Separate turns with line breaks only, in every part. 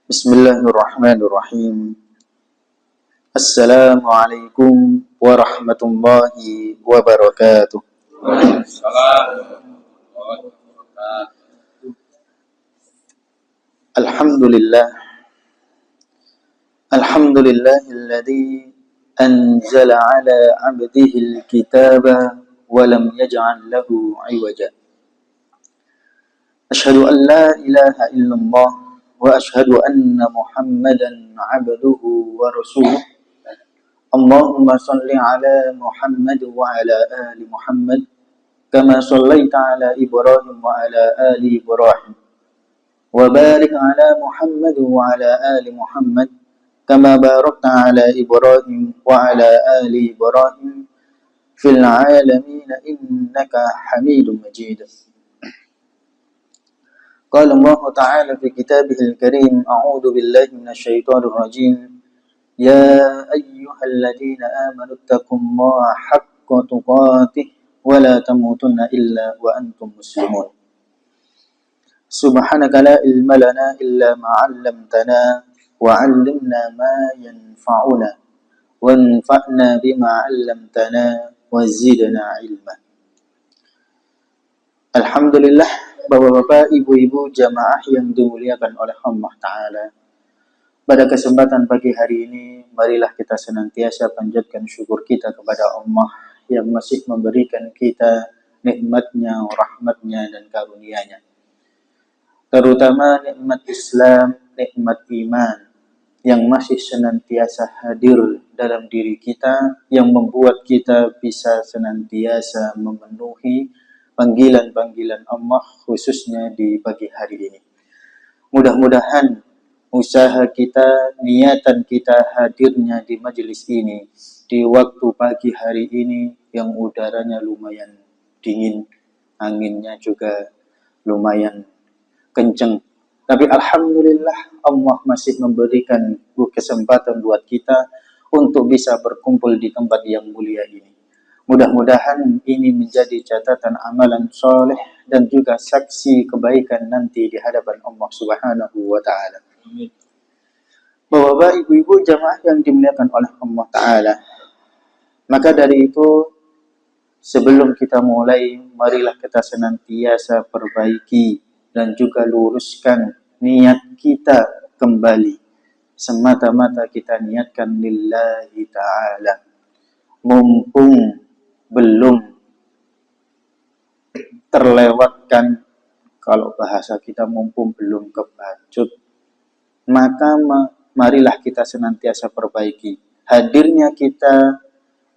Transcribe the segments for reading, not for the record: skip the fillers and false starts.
Bismillahirrahmanirrahim. Assalamualaikum warahmatullahi wabarakatuh. Alhamdulillah. Alhamdulillahilladzi anzala ala 'abdihil kitaba wa lam yaj'al lahu 'iwaja. Asyhadu an la ilaha illallah wa asyhadu anna Muhammadan 'abduhu wa rasuluh. Allahumma shalli ala Muhammad wa ala ali Muhammad kama shallaita ala Ibrahim wa ala ali Ibrahim wa barik ala Muhammad wa ala ali Muhammad kama barakta ala Ibrahim wa ala ali Ibrahim fil alamin innaka Hamidum Majid. Qala Allah Ta'ala fi kitabihil karim, a'udzu billahi minasyaitonir rajim. Ya ayyuhalladzina amanu taqullaha haqqa tuqatih wa la tamutunna illa wa antum muslimun. Subhanaka la ilma lana illa ma 'allamtana wa 'allimna ma yanfa'una wanfa'na bima 'allamtana wa zidna 'ilma. Alhamdulillah, Bapak-bapak, ibu-ibu, jamaah yang dimuliakan oleh Allah Ta'ala. Pada kesempatan pagi hari ini, marilah kita senantiasa panjatkan syukur kita kepada Allah yang masih memberikan kita nikmatnya, rahmatnya, dan karunia-Nya. Terutama nikmat Islam, nikmat iman, yang masih senantiasa hadir dalam diri kita, yang membuat kita bisa senantiasa memenuhi panggilan-panggilan Allah khususnya di pagi hari ini. Mudah-mudahan usaha kita, niatan kita hadirnya di majelis ini di waktu pagi hari ini yang udaranya lumayan dingin, anginnya juga lumayan kenceng. Tapi alhamdulillah Allah masih memberikan kesempatan buat kita untuk bisa berkumpul di tempat yang mulia ini. Mudah-mudahan ini menjadi catatan amalan soleh dan juga saksi kebaikan nanti di hadapan Allah Subhanahu wa Ta'ala. Bapak, ibu-ibu, jamaah yang dimuliakan oleh Allah Ta'ala. Maka dari itu, sebelum kita mulai, marilah kita senantiasa perbaiki dan juga luruskan niat kita kembali. Semata-mata kita niatkan lillahi ta'ala. Mumpung belum terlewatkan, kalau bahasa kita mumpung belum kebacut, maka marilah kita senantiasa perbaiki. Hadirnya kita,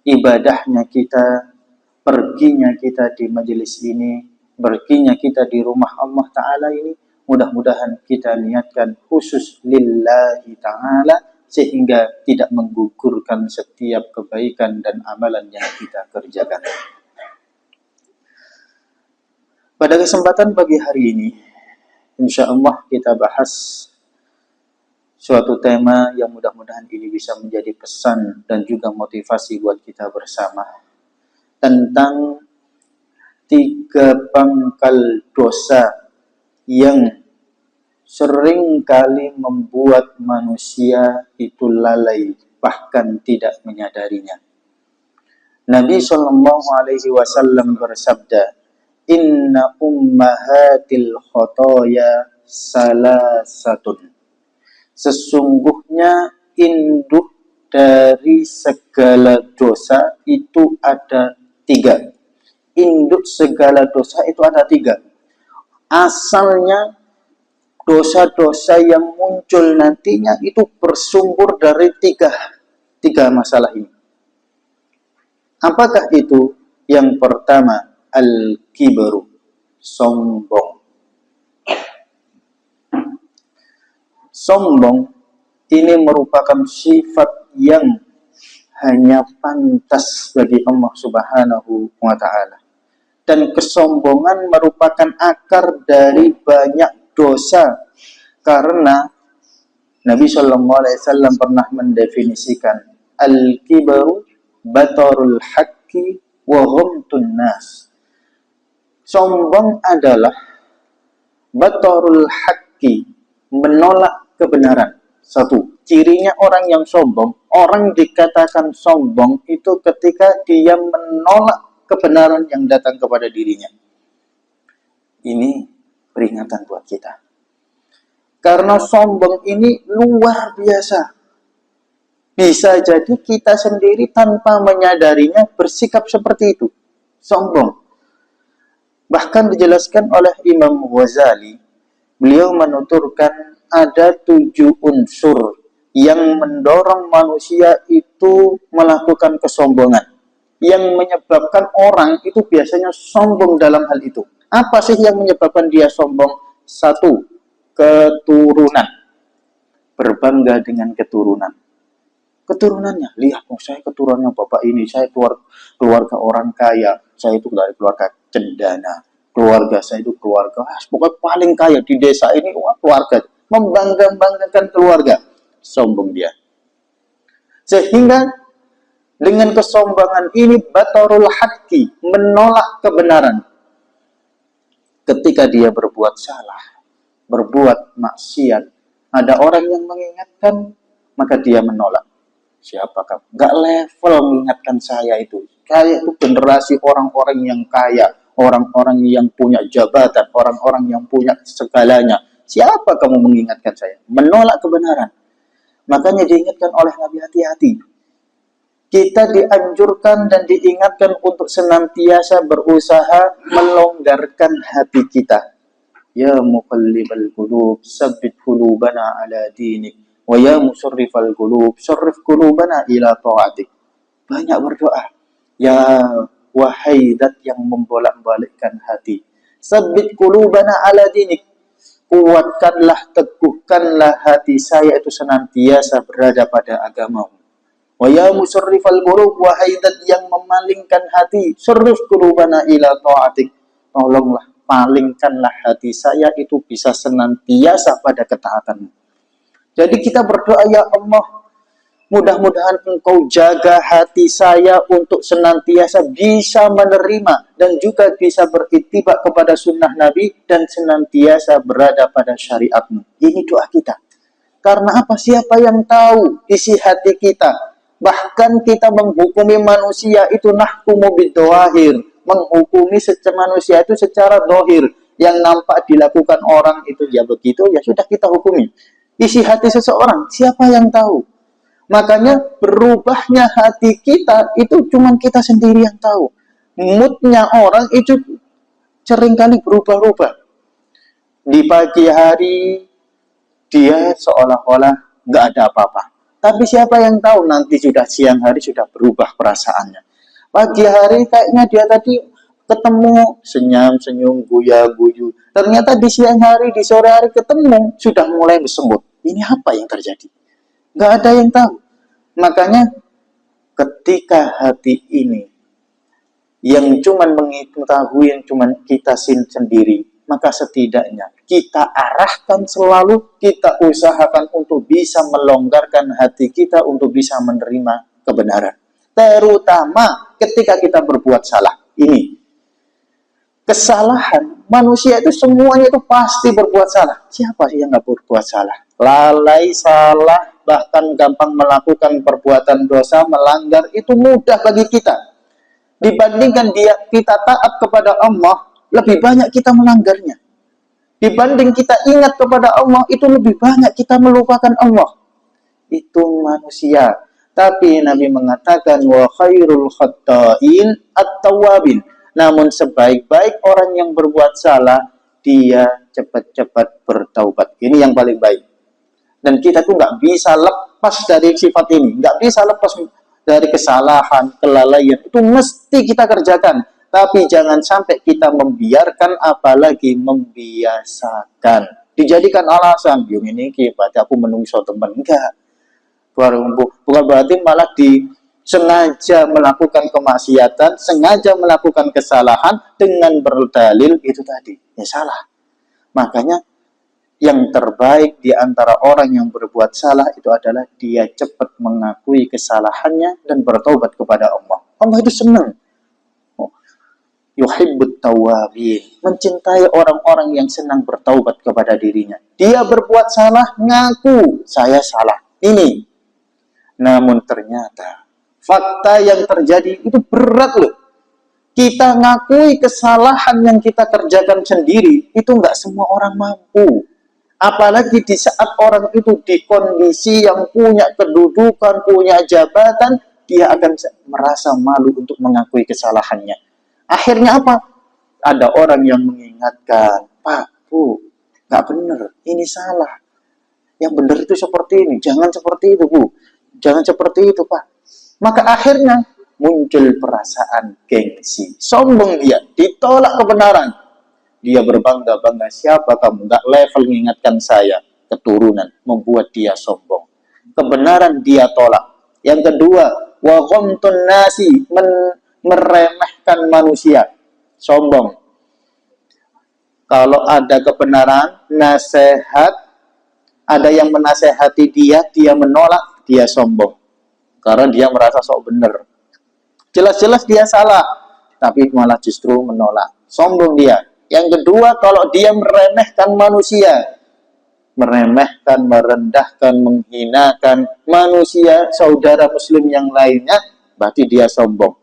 ibadahnya kita, perginya kita di majelis ini, perginya kita di rumah Allah Ta'ala ini, mudah-mudahan kita niatkan khusus lillahi ta'ala, sehingga tidak menggugurkan setiap kebaikan dan amalan yang kita kerjakan. Pada kesempatan pagi hari ini, insya Allah kita bahas suatu tema yang mudah-mudahan ini bisa menjadi pesan dan juga motivasi buat kita bersama, tentang 3 pangkal dosa yang sering kali membuat manusia itu lalai, bahkan tidak menyadarinya. Nabi SAW bersabda, Inna ummahatil khotoya salasatun. Sesungguhnya induk dari segala dosa itu ada 3. Induk segala dosa itu ada 3. Asalnya dosa-dosa yang muncul nantinya itu bersumber dari tiga masalah ini. Apakah itu? Yang pertama, al-kibru, sombong. Sombong ini merupakan sifat yang hanya pantas bagi Allah Subhanahu wa Ta'ala. Dan kesombongan merupakan akar dari banyak dosa, karena Nabi SAW pernah mendefinisikan al-kibru batarul haqqi wa ghamtun nas. Sombong adalah batarul haqqi, menolak kebenaran. Satu, cirinya orang yang sombong, orang dikatakan sombong itu ketika dia menolak kebenaran yang datang kepada dirinya. Ini peringatan buat kita. Karena sombong ini luar biasa. Bisa jadi kita sendiri tanpa menyadarinya bersikap seperti itu. Sombong. Bahkan dijelaskan oleh Imam Ghazali, beliau menuturkan ada 7 unsur yang mendorong manusia itu melakukan kesombongan. Yang menyebabkan orang itu biasanya sombong dalam hal itu. Apa sih yang menyebabkan dia sombong? 1, keturunan. Berbangga dengan keturunan. Keturunannya, lihat, saya keturunannya bapak ini, saya keluarga orang kaya, saya itu dari keluarga cendana, keluarga saya itu keluarga, pokoknya paling kaya di desa ini, keluarga, membanggakan keluarga, sombong dia. Sehingga dengan kesombongan ini, batarul haqqi, menolak kebenaran. Ketika dia berbuat salah, berbuat maksiat, ada orang yang mengingatkan, maka dia menolak. Siapa kamu? Gak level mengingatkan saya itu. Saya itu generasi orang-orang yang kaya, orang-orang yang punya jabatan, orang-orang yang punya segalanya. Siapa kamu mengingatkan saya? Menolak kebenaran. Makanya diingatkan oleh Nabi, hati-hati. Kita dianjurkan dan diingatkan untuk senantiasa berusaha melonggarkan hati kita. Ya muqallibal qulub, sabbit qulubana ala dinik. Wa ya musarrifal qulub, sarrif qulubana ila ta'atik. Banyak berdoa. Ya wahai zat yang membolak-balikkan hati. Sabbit qulubana ala dinik. Kuatkanlah, teguhkanlah hati saya itu senantiasa berada pada agamamu. Wa ya musarrifal qulub, wahai zat yang memalingkan hati, sarrif qulubana ila ta'atik. Tolonglah, palingkanlah hati saya itu bisa senantiasa pada ketaatan. Jadi kita berdoa, ya Allah, mudah-mudahan Engkau jaga hati saya untuk senantiasa bisa menerima dan juga bisa beritibak kepada sunnah Nabi dan senantiasa berada pada syariat-Mu. Ini doa kita. Karena apa? Siapa yang tahu isi hati kita? Bahkan kita menghukumi manusia itu nahkumu bidawahir, menghukumi manusia itu secara dohir, yang nampak dilakukan orang itu ya begitu, ya sudah kita hukumi. Isi hati seseorang, siapa yang tahu? Makanya berubahnya hati kita itu cuma kita sendiri yang tahu. Moodnya orang itu seringkali berubah-ubah. Di pagi hari dia seolah-olah nggak ada apa-apa. Tapi siapa yang tahu nanti sudah siang hari sudah berubah perasaannya. Pagi hari kayaknya dia tadi ketemu senyum-senyum, guya-guyu. Ternyata di siang hari, di sore hari ketemu sudah mulai bersemut. Ini apa yang terjadi? Nggak ada yang tahu. Makanya ketika hati ini yang cuman mengetahui yang cuman kita sendiri, maka setidaknya kita arahkan selalu, kita usahakan untuk bisa melonggarkan hati kita untuk bisa menerima kebenaran. Terutama ketika kita berbuat salah. Ini kesalahan, manusia itu semuanya itu pasti berbuat salah. Siapa sih yang nggak berbuat salah? Lalai, salah, bahkan gampang melakukan perbuatan dosa, melanggar, itu mudah bagi kita. Dibandingkan kita taat kepada Allah, lebih banyak kita melanggarnya. Dibanding kita ingat kepada Allah, itu lebih banyak kita melupakan Allah. Itu manusia. Tapi Nabi mengatakan, wa khairul khatta'in at-tawwabin. Namun sebaik-baik orang yang berbuat salah, dia cepat-cepat bertaubat. Ini yang paling baik. Dan kita tuh nggak bisa lepas dari sifat ini. Nggak bisa lepas dari kesalahan, kelalaian. Itu mesti kita kerjakan. Tapi jangan sampai kita membiarkan, apalagi membiasakan. Dijadikan alasan, yung ini berarti aku menungso temen. Enggak. Bukan berarti malah sengaja melakukan kemaksiatan, sengaja melakukan kesalahan dengan berdalil itu tadi. Ya salah. Makanya yang terbaik di antara orang yang berbuat salah itu adalah dia cepat mengakui kesalahannya dan bertobat kepada Allah. Allah itu senang. yuhibbut tawwabin, mencintai orang-orang yang senang bertaubat kepada dirinya. Dia berbuat salah, ngaku saya salah. Ini. Namun ternyata fakta yang terjadi itu berat loh. Kita ngakui kesalahan yang kita kerjakan sendiri, itu nggak semua orang mampu. Apalagi di saat orang itu di kondisi yang punya kedudukan, punya jabatan, dia akan merasa malu untuk mengakui kesalahannya. Akhirnya apa? Ada orang yang mengingatkan, Pak, Bu, nggak benar, ini salah. Yang benar itu seperti ini, jangan seperti itu, Bu. Jangan seperti itu, Pak. Maka akhirnya muncul perasaan gengsi. Sombong dia, ditolak kebenaran. Dia berbangga-bangga, siapa kamu? Nggak level mengingatkan saya. Keturunan, membuat dia sombong. Kebenaran dia tolak. Yang kedua, wa ghamtun nasi, meremehkan manusia. Sombong. Kalau ada kebenaran, nasihat, ada yang menasehati dia, dia menolak, dia sombong. Karena dia merasa sok benar. Jelas-jelas dia salah, tapi malah justru menolak. Sombong dia. Yang kedua, kalau dia meremehkan manusia, meremehkan, merendahkan, menghinakan manusia, saudara muslim yang lainnya, berarti dia sombong.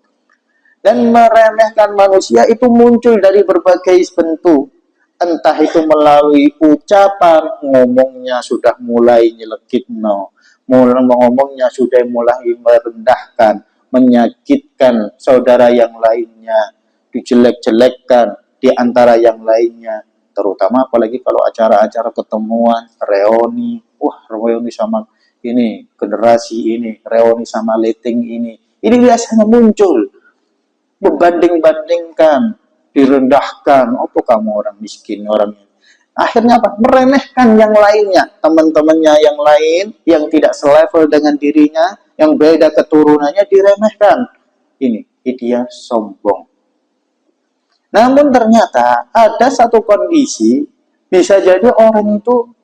Dan meremehkan manusia itu muncul dari berbagai bentuk. Entah itu melalui ucapan, ngomongnya sudah mulai nyelekit, ngomongnya sudah mulai merendahkan, menyakitkan saudara yang lainnya, dijelek-jelekkan di antara yang lainnya. Terutama apalagi kalau acara-acara ketemuan, reuni, reuni sama ini, generasi ini, reuni sama letting ini. Ini biasanya muncul, membanding-bandingkan, direndahkan, kamu orang miskin, orang ini. Akhirnya apa? Meremehkan yang lainnya, teman-temannya yang lain, yang tidak selevel dengan dirinya, yang beda keturunannya, diremehkan. Ini dia sombong. Namun ternyata ada satu kondisi, bisa jadi orang itu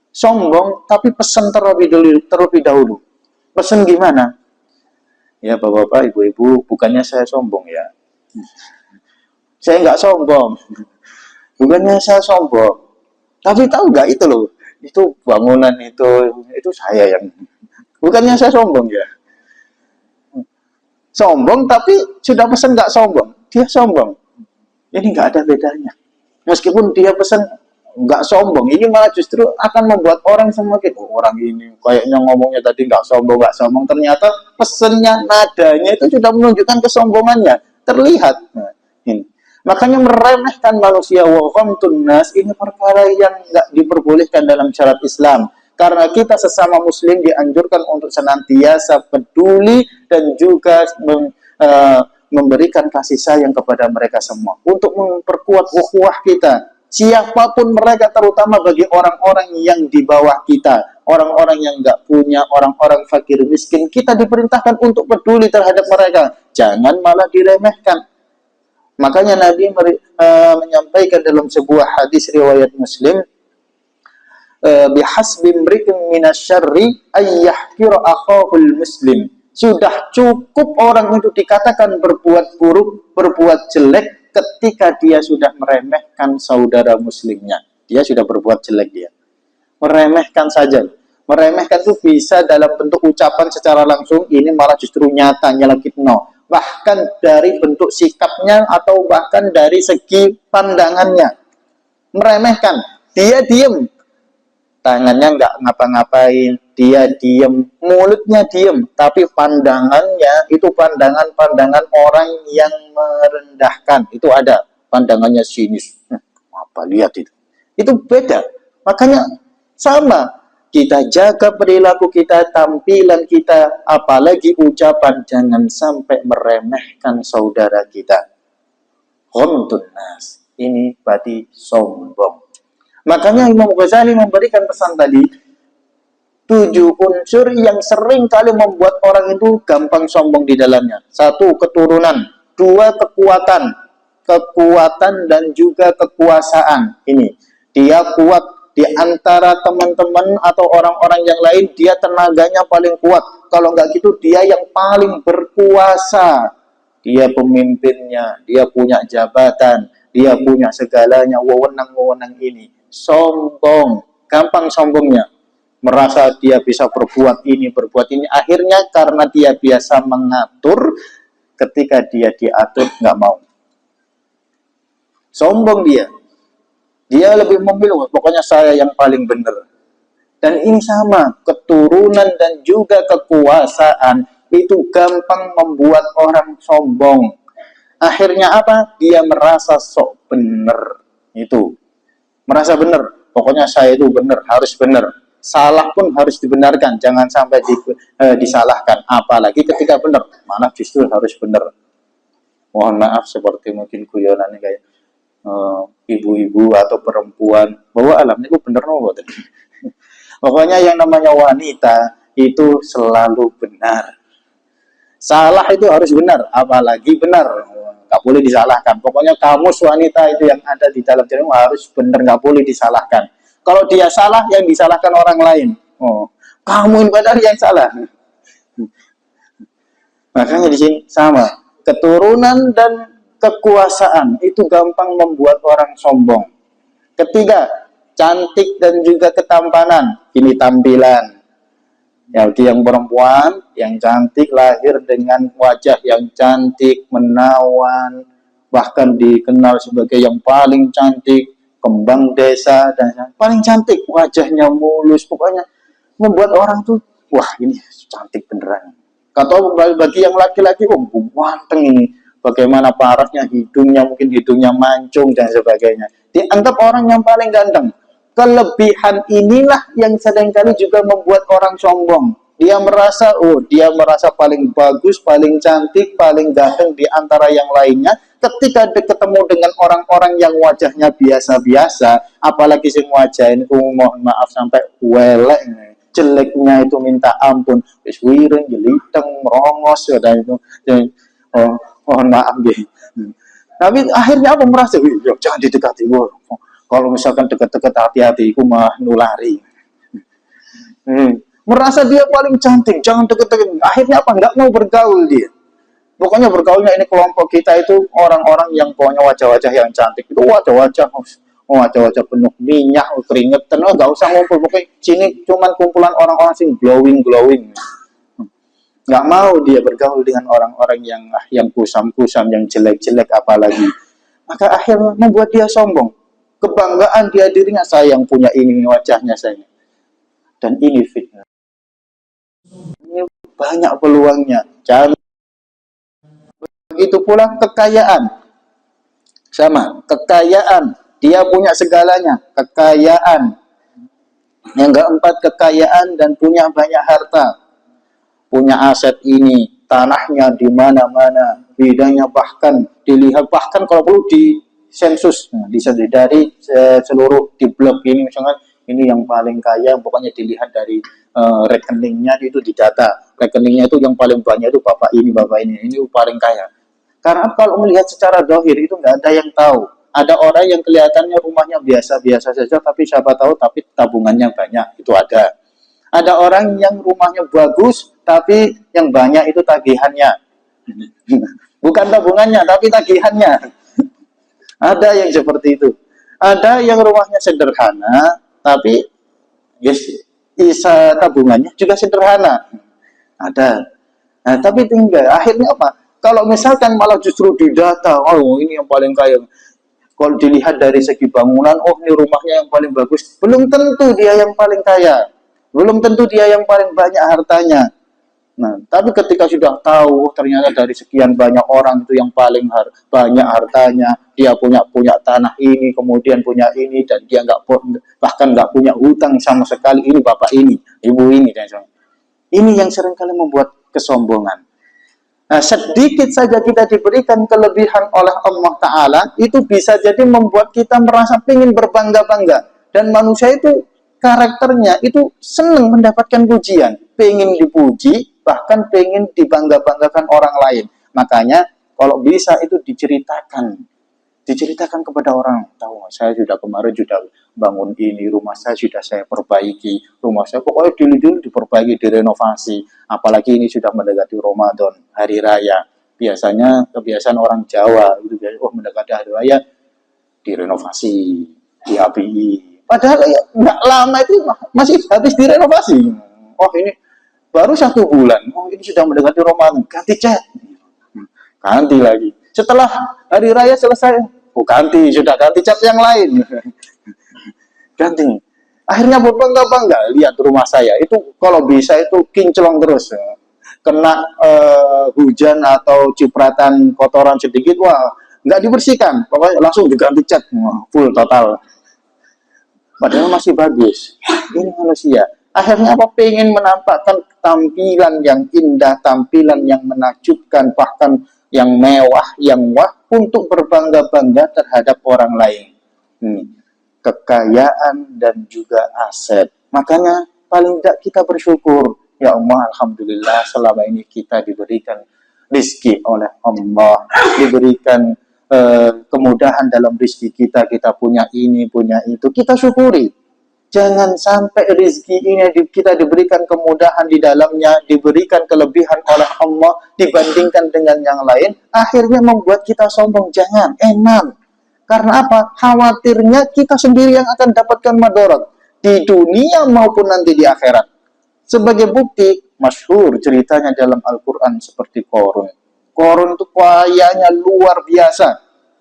sombong, tapi pesan terlebih dahulu. Pesan gimana? Ya bapak-bapak, ibu-ibu, bukannya saya sombong ya. Saya nggak sombong. Bukannya saya sombong. Tapi tahu nggak itu loh, itu bangunan itu saya yang. Bukannya saya sombong ya. Sombong tapi sudah pesan nggak sombong. Dia sombong. Ini nggak ada bedanya. Meskipun dia pesan nggak sombong, ini malah justru akan membuat orang semakin, orang ini kayaknya ngomongnya tadi nggak sombong, ternyata pesennya, nadanya itu sudah menunjukkan kesombongannya, terlihat. Nah, ini. Makanya meremehkan manusia, wa ghamtun nas, ini perkara yang nggak diperbolehkan dalam syariat Islam. Karena kita sesama muslim dianjurkan untuk senantiasa peduli dan juga memberikan kasih sayang kepada mereka semua, untuk memperkuat ukhuwah kita. Siapapun mereka, terutama bagi orang-orang yang di bawah kita, orang-orang yang nggak punya, orang-orang fakir miskin, kita diperintahkan untuk peduli terhadap mereka. Jangan malah diremehkan. Makanya Nabi menyampaikan dalam sebuah hadis riwayat Muslim, bihasbi imri'in minasyarri ayyahkira akhahul muslim. Sudah cukup orang itu dikatakan berbuat buruk, berbuat jelek, ketika dia sudah meremehkan saudara muslimnya. Dia sudah berbuat jelek dia. Meremehkan saja. Meremehkan itu bisa dalam bentuk ucapan secara langsung, ini malah justru nyata, nyelekit bahkan dari bentuk sikapnya atau bahkan dari segi pandangannya. Meremehkan. Dia diem. Tangannya nggak ngapa-ngapain, dia diem, mulutnya diem, tapi pandangannya itu pandangan-pandangan orang yang merendahkan. Itu ada pandangannya sinis. Lihat itu beda. Makanya sama, kita jaga perilaku kita, tampilan kita, apalagi ucapan, jangan sampai meremehkan saudara kita. Ghamtun nas, ini berarti sombong. Makanya Imam Ghazali memberikan pesan tadi, 7 unsur yang sering kali membuat orang itu gampang sombong di dalamnya. 1, keturunan. 2, kekuatan dan juga kekuasaan. Ini, dia kuat di antara teman-teman atau orang-orang yang lain, dia tenaganya paling kuat. Kalau nggak gitu, dia yang paling berkuasa. dia pemimpinnya, dia punya jabatan, dia punya segalanya, wewenang-wewenang ini. Sombong, gampang sombongnya. Merasa dia bisa berbuat ini. Akhirnya karena dia biasa mengatur, ketika dia diatur nggak mau. Sombong dia. Dia lebih memilih, pokoknya saya yang paling benar. Dan ini sama, keturunan dan juga kekuasaan itu gampang membuat orang sombong. Akhirnya apa? Dia merasa sok benar. Itu. Merasa benar. Pokoknya saya itu benar, harus benar. Salah pun harus dibenarkan, jangan sampai disalahkan. Apalagi ketika benar, malah justru harus benar. Mohon maaf seperti mungkin guyonan kayak ibu-ibu atau perempuan bahwa alam itu benar loh. Pokoknya yang namanya wanita itu selalu benar. Salah itu harus benar, apalagi benar. Nggak boleh disalahkan. Pokoknya kamus wanita itu yang ada di dalam dirimu harus benar, nggak boleh disalahkan. Kalau dia salah, yang disalahkan orang lain. Oh, kamu ini benar yang salah. Makanya di sini sama. Keturunan dan kekuasaan itu gampang membuat orang sombong. Ketiga, cantik dan juga ketampanan. Ini tampilan. Yang perempuan yang cantik lahir dengan wajah yang cantik, menawan, bahkan dikenal sebagai yang paling cantik, kembang desa dan paling cantik, wajahnya mulus, pokoknya membuat orang tuh wah ini cantik beneran. Atau bagi yang laki-laki, oh ganteng ini, bagaimana parasnya hidungnya, mungkin hidungnya mancung dan sebagainya. Dianggap orang yang paling ganteng. Kelebihan inilah yang seringkali juga membuat orang sombong. Dia merasa paling bagus, paling cantik, paling ganteng di antara yang lainnya. Ketika ketemu dengan orang-orang yang wajahnya biasa-biasa, apalagi sing wajah ini, mohon maaf sampai welek, jeleknya itu minta ampun, wis wireng, jeliteng, merongos, dan itu, mohon maaf gitu. Tapi akhirnya apa merasa, jangan didekati, kalau misalkan dekat-dekat hati-hati, aku mah nulari. Merasa dia paling cantik, jangan deket-deket. Akhirnya apa? Nggak mau bergaul dia. Pokoknya bergaulnya ini kelompok kita itu orang-orang yang pokoknya wajah-wajah yang cantik. Itu wajah-wajah penuh minyak, keringetan. Nggak usah ngumpul. Pokoknya sini cuman kumpulan orang-orang sing glowing. Nggak mau dia bergaul dengan orang-orang yang kusam-kusam, yang jelek-jelek apalagi. Maka akhirnya membuat dia sombong. Kebanggaan dia dirinya, saya yang punya ini wajahnya saya. Dan ini fitnah. Ini banyak peluangnya. Jangan. Begitu pula kekayaan. Sama, kekayaan. Dia punya segalanya, kekayaan. Yang keempat, kekayaan dan punya banyak harta. Punya aset ini, tanahnya di mana-mana, bidangnya bahkan dilihat, bahkan kalau perlu di sensus, dari seluruh di blok ini misalkan ini yang paling kaya, pokoknya dilihat dari rekeningnya itu didata, rekeningnya itu yang paling banyak itu bapak ini paling kaya. Karena kalau melihat secara dohir itu nggak ada yang tahu. Ada orang yang kelihatannya rumahnya biasa-biasa saja, tapi siapa tahu tapi tabungannya banyak, itu ada. Ada orang yang rumahnya bagus, tapi yang banyak itu tagihannya. Bukan tabungannya, tapi tagihannya. Ada yang seperti itu. Ada yang rumahnya sederhana, tapi tabungannya juga sederhana. Ada. Nah, tapi tinggal. Akhirnya apa? Kalau misalkan malah justru didata, oh ini yang paling kaya. Kalau dilihat dari segi bangunan, oh ini rumahnya yang paling bagus. Belum tentu dia yang paling kaya. Belum tentu dia yang paling banyak hartanya. Nah, tapi ketika sudah tahu ternyata dari sekian banyak orang itu yang paling banyak hartanya, dia punya tanah ini, kemudian punya ini, dan dia bahkan nggak punya hutang sama sekali. Ini bapak ini, ibu ini, dan sebagainya. Ini yang seringkali membuat kesombongan. Nah, sedikit saja kita diberikan kelebihan oleh Allah Ta'ala, itu bisa jadi membuat kita merasa ingin berbangga-bangga. Dan manusia itu karakternya itu senang mendapatkan pujian, pengen dipuji, bahkan pengen dibangga-banggakan orang lain. Makanya kalau bisa itu diceritakan kepada orang. Tahu, saya kemarin sudah bangun ini, rumah saya sudah saya perbaiki, rumah saya pokoknya dulu diperbaiki, direnovasi. Apalagi ini sudah mendekati Ramadan, hari raya. Biasanya kebiasaan orang Jawa itu biasa, oh mendekati hari raya direnovasi, diapi. Padahal ya, nggak lama itu masih habis direnovasi. Oh ini baru 1 bulan, oh ini sudah mendekati Ramadan, ganti cat, ganti lagi. Setelah hari raya selesai, oh ganti, sudah ganti cat yang lain, ganti. Akhirnya berbangga-bangga lihat rumah saya itu kalau bisa itu kinclong terus, kena hujan atau cipratan kotoran sedikit, wah nggak dibersihkan, pokoknya langsung diganti cat, full total. Padahal masih bagus. Ini manusia. Akhirnya apa? Pengen menampakkan tampilan yang indah, tampilan yang menakjubkan, bahkan yang mewah, yang wah, untuk berbangga-bangga terhadap orang lain. Kekayaan dan juga aset. Makanya paling tidak kita bersyukur. Ya Allah, alhamdulillah selama ini kita diberikan rezeki oleh Allah, diberikan kemudahan dalam rezeki kita, kita punya ini, punya itu, kita syukuri. Jangan sampai rezeki ini kita diberikan kemudahan di dalamnya, diberikan kelebihan oleh Allah dibandingkan dengan yang lain, akhirnya membuat kita sombong. Jangan, enak. Karena apa? Khawatirnya kita sendiri yang akan dapatkan madarat di dunia maupun nanti di akhirat. Sebagai bukti, masyhur ceritanya dalam Al-Quran seperti Qarun. Qarun itu kayanya luar biasa.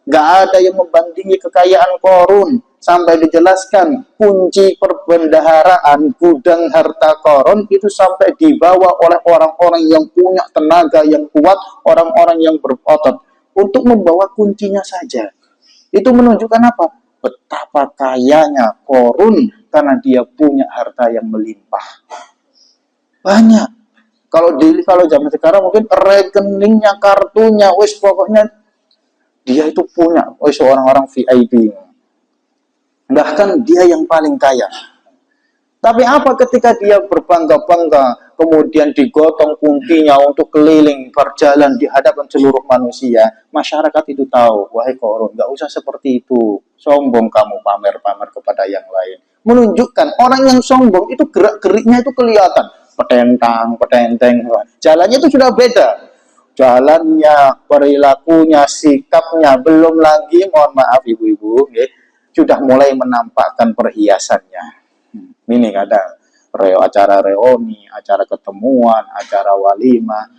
Gak ada yang membandingi kekayaan Qarun. Sampai dijelaskan kunci perbendaharaan gudang harta Qarun itu sampai dibawa oleh orang-orang yang punya tenaga yang kuat, orang-orang yang berotot untuk membawa kuncinya saja. Itu menunjukkan apa? Betapa kayanya Qarun karena dia punya harta yang melimpah. Banyak. Kalau zaman sekarang mungkin rekeningnya, kartunya, wis pokoknya dia itu punya, wis orang-orang VIP. Bahkan dia yang paling kaya. Tapi apa ketika dia berbangga-bangga, kemudian digotong kuncinya untuk keliling berjalan di hadapan seluruh manusia, masyarakat itu tahu, wahai Qarun, nggak usah seperti itu, sombong kamu pamer-pamer kepada yang lain. Menunjukkan orang yang sombong itu gerak-geriknya itu kelihatan, petentang, jalannya itu sudah beda. Jalannya, perilakunya, sikapnya, belum lagi, mohon maaf ibu-ibu, sudah mulai menampakkan perhiasannya. Ini kadang acara reuni, acara ketemuan, acara walimah,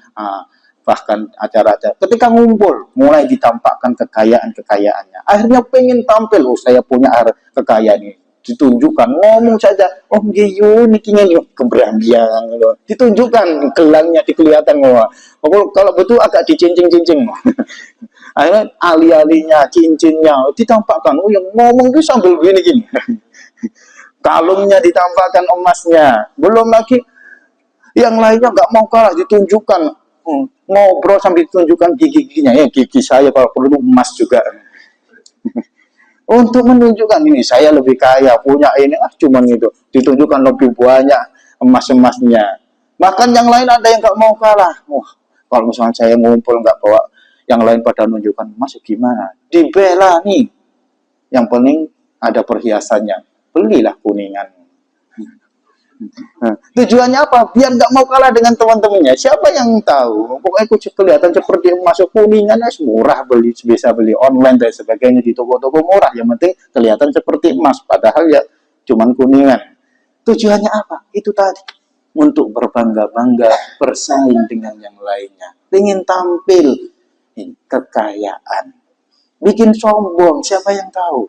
bahkan acara-acara ketika ngumpul mulai ditampakkan kekayaan-kekayaannya. Akhirnya pengen tampil, oh saya punya kekayaan ini, ditunjukkan, ngomong saja, oh giyu nikinya nih keberanian, ditunjukkan gelangnya, dikelihatan, wah. Kalau betul agak dicincing-cincing. Akhirnya ali-alinya, cincinnya ditampakkan, oh yang ngomong itu sambil gini-gini. Kalungnya ditampakkan emasnya, belum lagi yang lainnya nggak mau kalah, ditunjukkan, ngobrol sambil ditunjukkan gigi-giginya, ya gigi saya kalau perlu emas juga. Untuk menunjukkan ini saya lebih kaya, punya ini, cuman itu ditunjukkan lebih banyak emas-emasnya. Bahkan yang lain ada yang nggak mau kalah. Kalau misalnya saya ngumpul nggak bawa, yang lain pada menunjukkan emas gimana? Dibela nih. Yang penting ada perhiasannya. Belilah Kuningan. Tujuannya apa? Biar nggak mau kalah dengan teman-temannya. Siapa yang tahu? Pokoknya kelihatan seperti masuk Kuningan, murah, bisa beli online dan sebagainya di toko-toko murah. Yang penting kelihatan seperti emas. Padahal ya cuman Kuningan. Tujuannya apa? Itu tadi. Untuk berbangga-bangga, bersaing dengan yang lainnya. Ingin tampil. Kekayaan. Bikin sombong. Siapa yang tahu?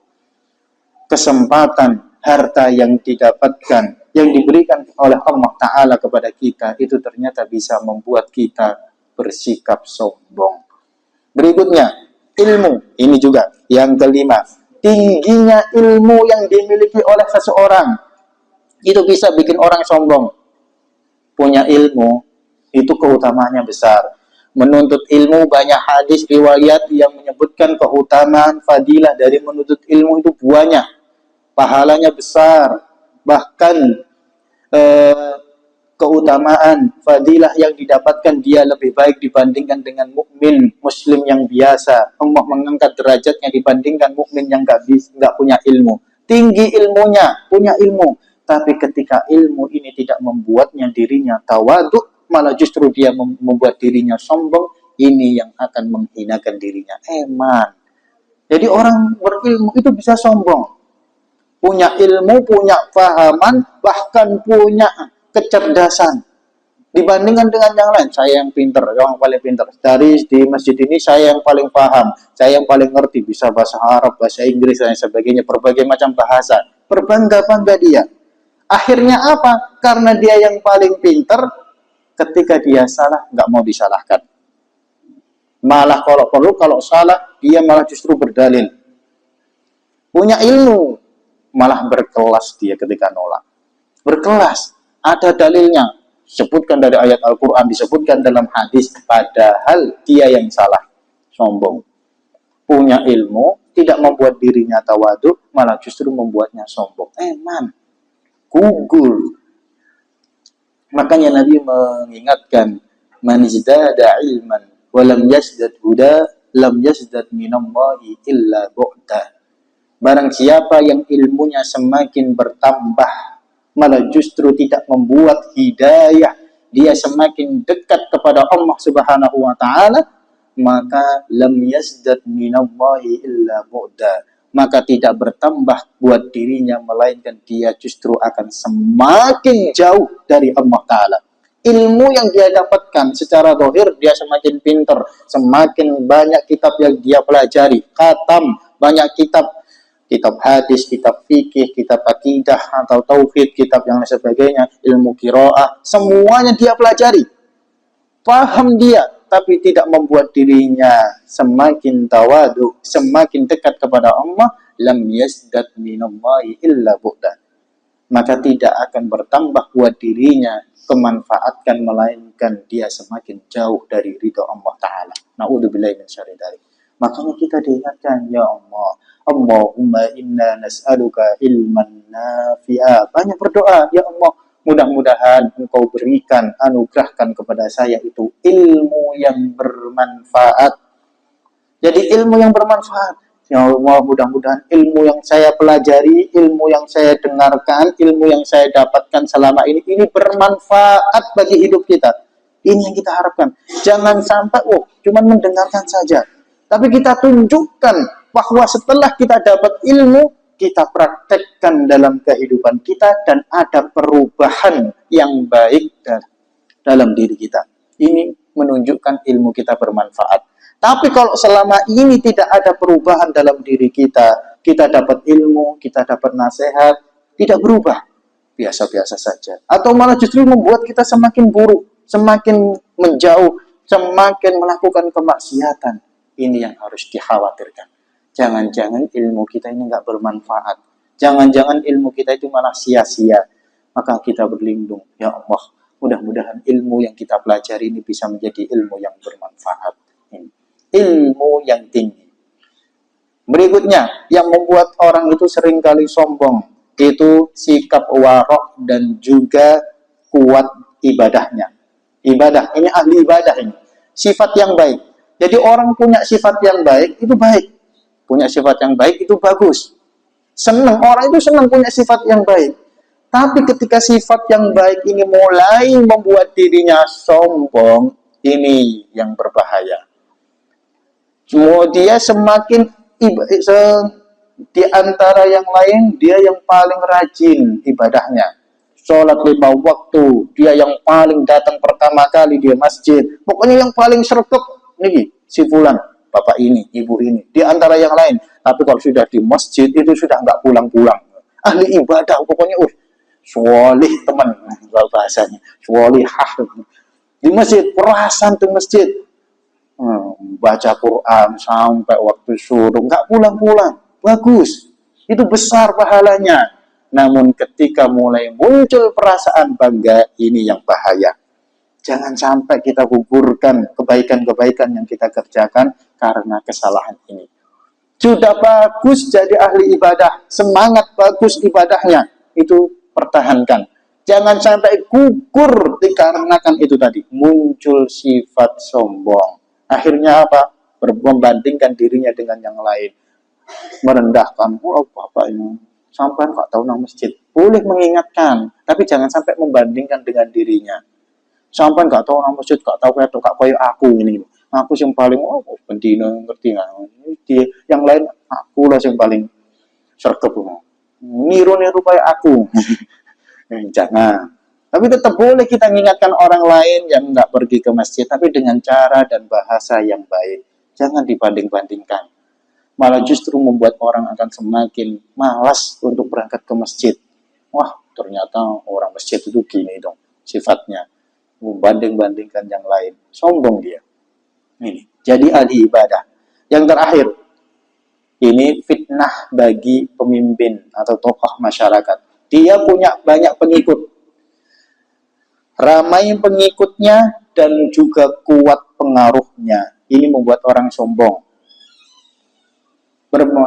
Kesempatan harta yang didapatkan, yang diberikan oleh Allah Ta'ala kepada kita, itu ternyata bisa membuat kita bersikap sombong. Berikutnya, ilmu. Ini juga yang kelima. Tingginya ilmu yang dimiliki oleh seseorang, itu bisa bikin orang sombong. Punya ilmu, itu keutamaannya besar. Menuntut ilmu, banyak hadis, riwayat yang menyebutkan keutamaan, fadilah dari menuntut ilmu itu banyak. Pahalanya besar, bahkan keutamaan, fadilah yang didapatkan dia lebih baik dibandingkan dengan mukmin muslim yang biasa. Allah mengangkat derajatnya dibandingkan mukmin yang nggak punya ilmu. Tinggi ilmunya, punya ilmu, tapi ketika ilmu ini tidak membuatnya dirinya tawadhu, malah justru dia membuat dirinya sombong, ini yang akan menghinakan dirinya. Eman. Jadi orang berilmu itu bisa sombong. Punya ilmu, punya pahaman, bahkan punya kecerdasan. Dibandingkan dengan yang lain, saya yang pinter, yang paling pinter. Dari di masjid ini saya yang paling paham, saya yang paling ngerti, bisa bahasa Arab, bahasa Inggris, dan sebagainya, berbagai macam bahasa. Berbangga-bangga dia. Akhirnya apa? Karena dia yang paling pinter, ketika dia salah, nggak mau disalahkan. Malah kalau perlu, kalau salah, dia malah justru berdalil. Punya ilmu, malah berkelas dia ketika nolak. Berkelas, ada dalilnya. Disebutkan dari ayat Al-Quran, disebutkan dalam hadis, padahal dia yang salah, sombong. Punya ilmu, tidak membuat dirinya tawadu, malah justru membuatnya sombong. Eman, gugur. Makanya Nabi mengingatkan, man izdada ilman, walam yazdad huda, lam yazdad minallahi illa bu'da. Barang siapa yang ilmunya semakin bertambah, malah justru tidak membuat hidayah dia semakin dekat kepada Allah Subhanahu wa taala, maka lam yazdad minallahi illa bu'da, maka tidak bertambah buat dirinya, melainkan dia justru akan semakin jauh dari Allah taala. Ilmu yang dia dapatkan secara zahir, dia semakin pintar, semakin banyak kitab yang dia pelajari, khatam banyak kitab hadis, kitab fikih, kitab akidah atau tauhid, kitab yang lain sebagainya, ilmu qiraah, semuanya dia pelajari. Paham dia, tapi tidak membuat dirinya semakin tawadu, semakin dekat kepada Allah, lam yazdad minallahi illa bu'da. Maka tidak akan bertambah buat dirinya kemanfaatkan, melainkan dia semakin jauh dari ridha Allah Ta'ala. Na'udzubillahi min syarri dzalik. Makanya kita diingatkan, ya Allah, Allahumma inna nas'aluka ilman nafi'a. Banyak berdoa, ya Allah, mudah-mudahan Engkau berikan, anugerahkan kepada saya itu ilmu yang bermanfaat. Jadi ilmu yang bermanfaat. Ya Allah, mudah-mudahan ilmu yang saya pelajari, ilmu yang saya dengarkan, ilmu yang saya dapatkan selama ini bermanfaat bagi hidup kita. Ini yang kita harapkan. Jangan sampai, cuma mendengarkan saja. Tapi kita tunjukkan bahwa setelah kita dapat ilmu, kita praktekkan dalam kehidupan kita dan ada perubahan yang baik dalam diri kita. Ini menunjukkan ilmu kita bermanfaat. Tapi kalau selama ini tidak ada perubahan dalam diri kita, kita dapat ilmu, kita dapat nasihat, tidak berubah, biasa-biasa saja. Atau malah justru membuat kita semakin buruk, semakin menjauh, semakin melakukan kemaksiatan. Ini yang harus dikhawatirkan. Jangan-jangan ilmu kita ini nggak bermanfaat. Jangan-jangan ilmu kita itu malah sia-sia. Maka kita berlindung, ya Allah, mudah-mudahan ilmu yang kita pelajari ini bisa menjadi ilmu yang bermanfaat. Ilmu yang tinggi. Berikutnya, yang membuat orang itu seringkali sombong, itu sikap warok dan juga kuat ibadahnya. Ibadah, ini ahli ibadah ini. Sifat yang baik. Jadi orang punya sifat yang baik, itu baik. Punya sifat yang baik, itu bagus. Senang, orang itu senang punya sifat yang baik. Tapi ketika sifat yang baik ini mulai membuat dirinya sombong, ini yang berbahaya. Semua dia semakin di antara yang lain, dia yang paling rajin ibadahnya. Sholat 5 waktu, dia yang paling datang pertama kali di masjid. Pokoknya yang paling sergap, nih, si fulan, bapak ini, ibu ini, di antara yang lain. Tapi kalau sudah di masjid, itu sudah nggak pulang-pulang. Ahli ibadah, pokoknya, sholih teman, bahasanya. Sholihah. Di masjid, perasaan di masjid. Baca Quran sampai waktu suruh, nggak pulang-pulang. Bagus. Itu besar pahalanya. Namun ketika mulai muncul perasaan bangga, ini yang bahaya. Jangan sampai kita gugurkan kebaikan-kebaikan yang kita kerjakan karena kesalahan ini. Sudah bagus jadi ahli ibadah, semangat bagus ibadahnya, itu pertahankan. Jangan sampai gugur dikarenakan itu tadi, muncul sifat sombong. Akhirnya apa? Membandingkan dirinya dengan yang lain. Merendahkan, bapak ini sampai nggak tahu nang masjid. Boleh mengingatkan, tapi jangan sampai membandingkan dengan dirinya. Sampai nggak tahu nang masjid, nggak tahu kayak koyo aku ini. Aku yang paling bendino ngerti nggak? Dia yang lain aku lah yang paling sergap. Niru-niru kayak aku. Jangan. Tapi tetap boleh kita mengingatkan orang lain yang nggak pergi ke masjid, tapi dengan cara dan bahasa yang baik. Jangan dibanding-bandingkan. Malah justru membuat orang akan semakin malas untuk berangkat ke masjid. Wah, ternyata orang masjid itu gini dong sifatnya. Membanding-bandingkan yang lain. Sombong dia. Ini. Jadi ahli ibadah. Yang terakhir, ini fitnah bagi pemimpin atau tokoh masyarakat. Dia punya banyak pengikut. Ramai pengikutnya dan juga kuat pengaruhnya. Ini membuat orang sombong.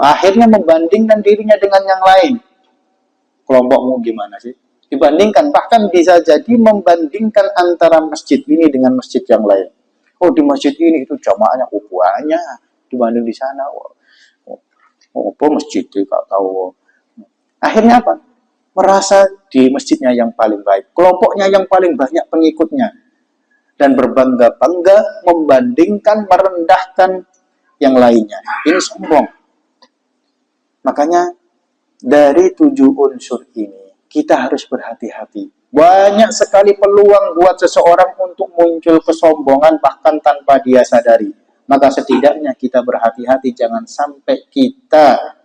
Akhirnya membandingkan dirinya dengan yang lain. Kelompokmu gimana sih? Dibandingkan, bahkan bisa jadi membandingkan antara masjid ini dengan masjid yang lain. Oh, di masjid ini itu jamaahnya banyak dibanding di sana. Apa masjid itu gak tahu. Akhirnya apa? Merasa di masjidnya yang paling baik, kelompoknya yang paling banyak pengikutnya, dan berbangga-bangga membandingkan, merendahkan yang lainnya. Ini sombong. Makanya dari 7 unsur ini kita harus berhati-hati. Banyak sekali peluang buat seseorang untuk muncul kesombongan bahkan tanpa dia sadari. Maka setidaknya kita berhati-hati jangan sampai kita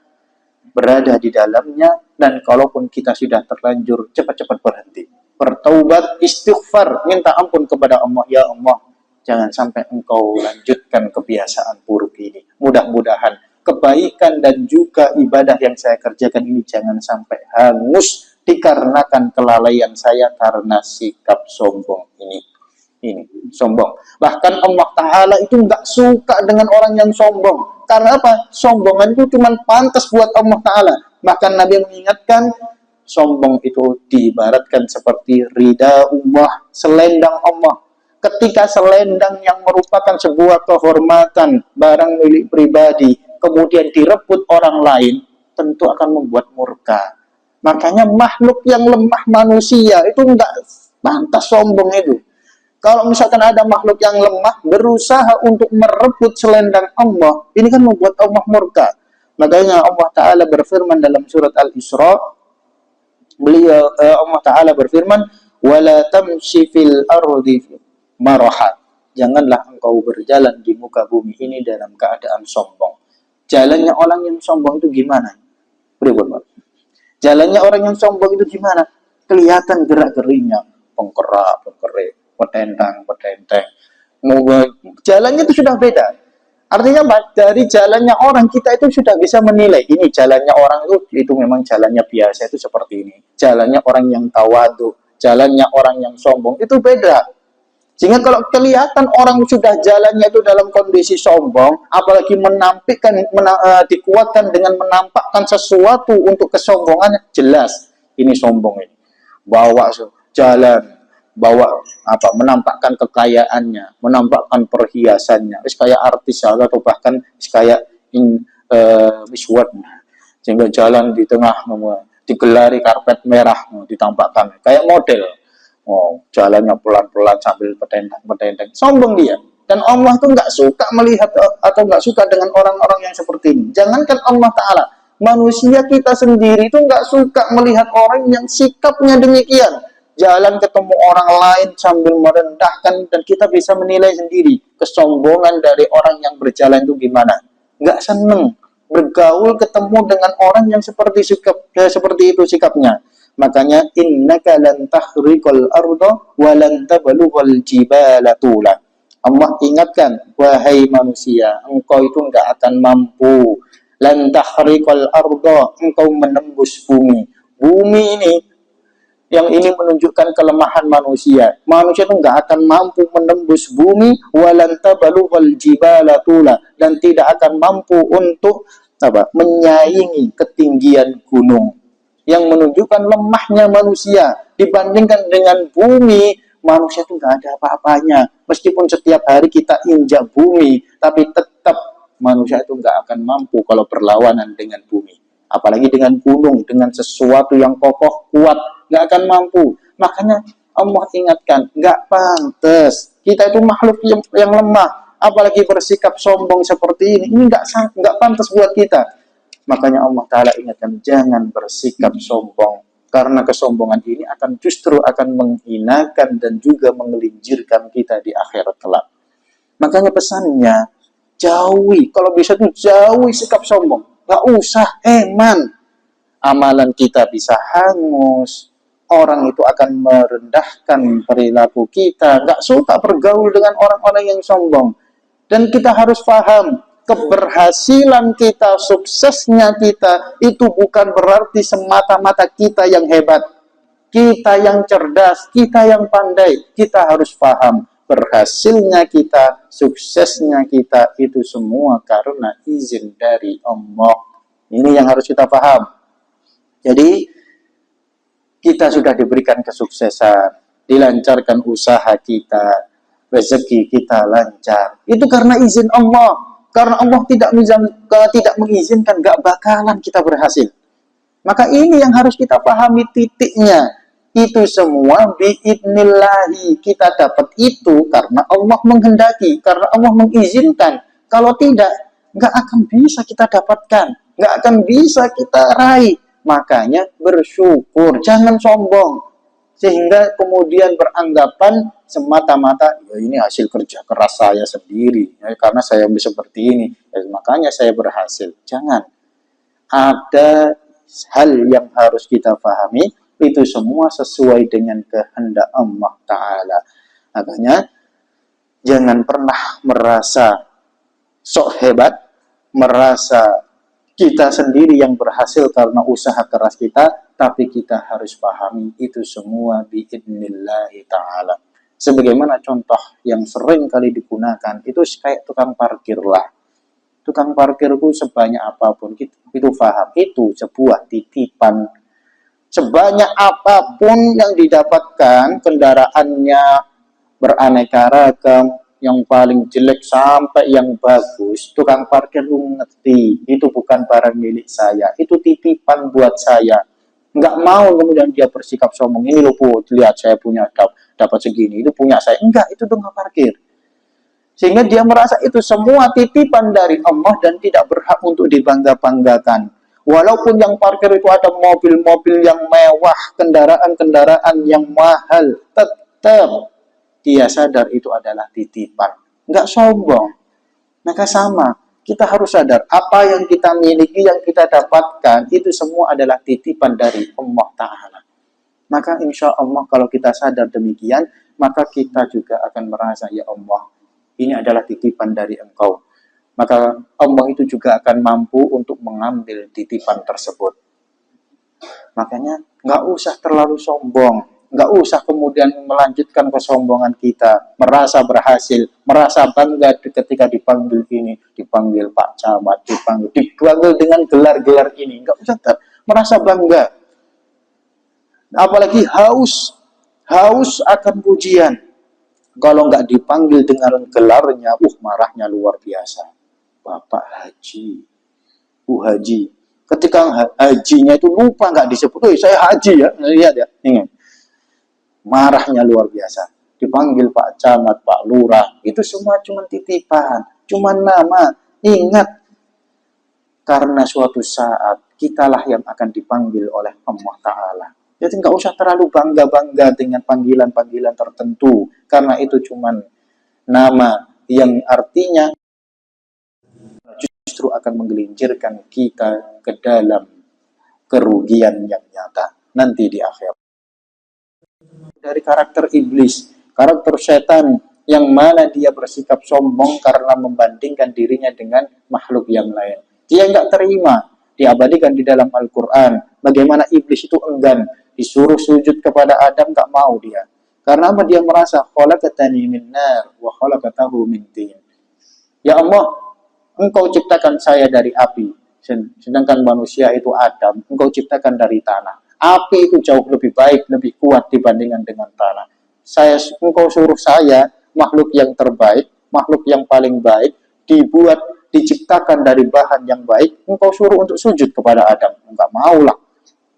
berada di dalamnya, dan kalaupun kita sudah terlanjur, cepat-cepat berhenti. Bertaubat, istighfar, minta ampun kepada Allah. Ya Allah, jangan sampai engkau lanjutkan kebiasaan buruk ini. Mudah-mudahan kebaikan dan juga ibadah yang saya kerjakan ini jangan sampai hangus dikarenakan kelalaian saya karena sikap sombong ini. Ini sombong. Bahkan Allah Ta'ala itu nggak suka dengan orang yang sombong. Karena apa? Sombongan itu cuma pantas buat Allah Ta'ala. Bahkan Nabi mengingatkan, sombong itu diibaratkan seperti ridha Allah, selendang Allah. Ketika selendang yang merupakan sebuah kehormatan, barang milik pribadi, kemudian direbut orang lain, tentu akan membuat murka. Makanya makhluk yang lemah manusia itu nggak pantas sombong itu. Kalau misalkan ada makhluk yang lemah berusaha untuk merebut selendang Allah, ini kan membuat Allah murka. Makanya Allah Ta'ala berfirman dalam surat Al-Isra, Allah Ta'ala berfirman, وَلَا تَمْشِ فِي الْأَرْضِ مَرَحًا. Janganlah engkau berjalan di muka bumi ini dalam keadaan sombong. Jalannya orang yang sombong itu gimana? Berikut, jalannya orang yang sombong itu gimana? Kelihatan gerak-geriknya, pengkerak-pengkerik, petentang. Jalannya itu sudah beda. Artinya dari jalannya orang kita itu sudah bisa menilai. Ini jalannya orang itu memang jalannya biasa itu seperti ini. Jalannya orang yang tawadu, jalannya orang yang sombong itu beda. Sehingga kalau kelihatan orang sudah jalannya itu dalam kondisi sombong, apalagi dikuatkan dengan menampakkan sesuatu untuk kesombongannya, jelas ini sombong ini. Bawa jalan, bawa menampakkan kekayaannya, menampakkan perhiasannya, kayak artis atau bahkan kayak Miss World, sehingga jalan di tengah digelari karpet merah, ditampakkan kayak model. Jalannya pelan-pelan sambil petenteng, sombong dia. Dan Allah tuh nggak suka melihat atau nggak suka dengan orang-orang yang seperti ini. Jangankan Allah Ta'ala, manusia kita sendiri itu nggak suka melihat orang yang sikapnya demikian. Jalan ketemu orang lain sambil merendahkan, dan kita bisa menilai sendiri kesombongan dari orang yang berjalan itu gimana. Nggak seneng bergaul ketemu dengan orang yang seperti itu sikapnya. Makanya innaka lan tahriqal arda wa lan tablughal jibala tula. Allah ingatkan, wahai manusia, engkau itu nggak akan mampu lan tahriqal arda, engkau menembus bumi. Bumi ini yang ini menunjukkan kelemahan manusia. Manusia itu nggak akan mampu menembus bumi, walan tabalughal jibala tula, dan tidak akan mampu untuk menyaingi ketinggian gunung. Yang menunjukkan lemahnya manusia dibandingkan dengan bumi. Manusia itu nggak ada apa-apanya. Meskipun setiap hari kita injak bumi, tapi tetap manusia itu nggak akan mampu kalau berlawanan dengan bumi. Apalagi dengan gunung, dengan sesuatu yang kokoh, kuat, nggak akan mampu. Makanya Allah ingatkan, nggak pantas. Kita itu makhluk yang lemah. apalagi bersikap sombong seperti ini nggak pantas buat kita. Makanya Allah Ta'ala ingatkan, jangan bersikap sombong. Karena kesombongan ini justru akan menghinakan dan juga menggelincirkan kita di akhirat kelak. Makanya pesannya, jauhi, kalau bisa tuh jauhi sikap sombong. Gak usah eman. Amalan kita bisa hangus. Orang itu akan merendahkan perilaku kita. Gak suka bergaul dengan orang-orang yang sombong. Dan kita harus paham, keberhasilan kita, suksesnya kita, itu bukan berarti semata-mata kita yang hebat. Kita yang cerdas, kita yang pandai. Kita harus paham, berhasilnya kita, suksesnya kita, itu semua karena izin dari Allah. Ini yang harus kita paham. Jadi, kita sudah diberikan kesuksesan, dilancarkan usaha kita, rezeki kita lancar. Itu karena izin Allah. Karena Allah tidak mengizinkan, gak bakalan kita berhasil. Maka ini yang harus kita pahami titiknya. Itu semua biidnillahi. Kita dapat itu karena Allah menghendaki, karena Allah mengizinkan. Kalau tidak, gak akan bisa kita dapatkan, gak akan bisa kita raih. Makanya bersyukur, jangan sombong. Sehingga kemudian beranggapan semata-mata, ya ini hasil kerja keras saya sendiri, ya, karena saya seperti ini, ya, makanya saya berhasil. Jangan. Ada hal yang harus kita pahami, itu semua sesuai dengan kehendak Allah Ta'ala. Makanya, jangan pernah merasa sok hebat, merasa kita sendiri yang berhasil karena usaha keras kita, tapi kita harus pahami itu semua biidnillahi ta'ala. Sebagaimana contoh yang sering kali digunakan, itu kayak tukang parkir lah. Tukang parkirku sebanyak apapun, itu paham, itu sebuah titipan. Sebanyak apapun yang didapatkan, kendaraannya beraneka ragam, yang paling jelek sampai yang bagus, tukang parkir lu ngerti, itu bukan barang milik saya, itu titipan buat saya. Nggak mau kemudian dia bersikap sombong, ini loh Bu, lihat saya punya dapat segini, itu punya saya. Enggak, itu tukang parkir. Sehingga dia merasa itu semua titipan dari Allah dan tidak berhak untuk dibangga-banggakan. Walaupun yang parkir itu ada mobil-mobil yang mewah, kendaraan-kendaraan yang mahal, tetap dia sadar itu adalah titipan. Nggak sombong. Maka sama, kita harus sadar, apa yang kita miliki, yang kita dapatkan, itu semua adalah titipan dari Allah Ta'ala. Maka insya Allah kalau kita sadar demikian, maka kita juga akan merasa, ya Allah, ini adalah titipan dari Engkau. Maka Allah itu juga akan mampu untuk mengambil titipan tersebut. Makanya nggak usah terlalu sombong. Nggak usah kemudian melanjutkan kesombongan kita, merasa berhasil, merasa bangga ketika dipanggil ini, dipanggil Pak Camat, dipanggil dengan gelar-gelar ini. Nggak usah merasa bangga. Apalagi haus akan pujian. Kalau nggak dipanggil dengan gelarnya, marahnya luar biasa. Bapak Haji, Bu Haji. Ketika hajinya itu lupa nggak disebut, saya haji ya, lihat ya, ingat. Marahnya luar biasa. Dipanggil Pak Camat, Pak Lurah, itu semua cuma titipan, cuma nama. Ingat, karena suatu saat kitalah yang akan dipanggil oleh Allah Ta'ala. Jadi nggak usah terlalu bangga-bangga dengan panggilan-panggilan tertentu, karena itu cuma nama yang artinya justru akan menggelincirkan kita ke dalam kerugian yang nyata nanti di akhirat. Dari karakter iblis, karakter setan, yang mana dia bersikap sombong karena membandingkan dirinya dengan makhluk yang lain. Dia nggak terima, diabadikan di dalam Al-Quran, bagaimana iblis itu enggan, disuruh sujud kepada Adam, nggak mau dia. Karena apa? Dia merasa, khalaqtani min nar, wa khalaqtahu min tin. Ya Allah, Engkau ciptakan saya dari api, sedangkan manusia itu Adam, Engkau ciptakan dari tanah. Api itu jauh lebih baik, lebih kuat dibandingkan dengan tanah. Engkau suruh saya, makhluk yang terbaik, makhluk yang paling baik, diciptakan dari bahan yang baik, engkau suruh untuk sujud kepada Adam. Enggak mau lah.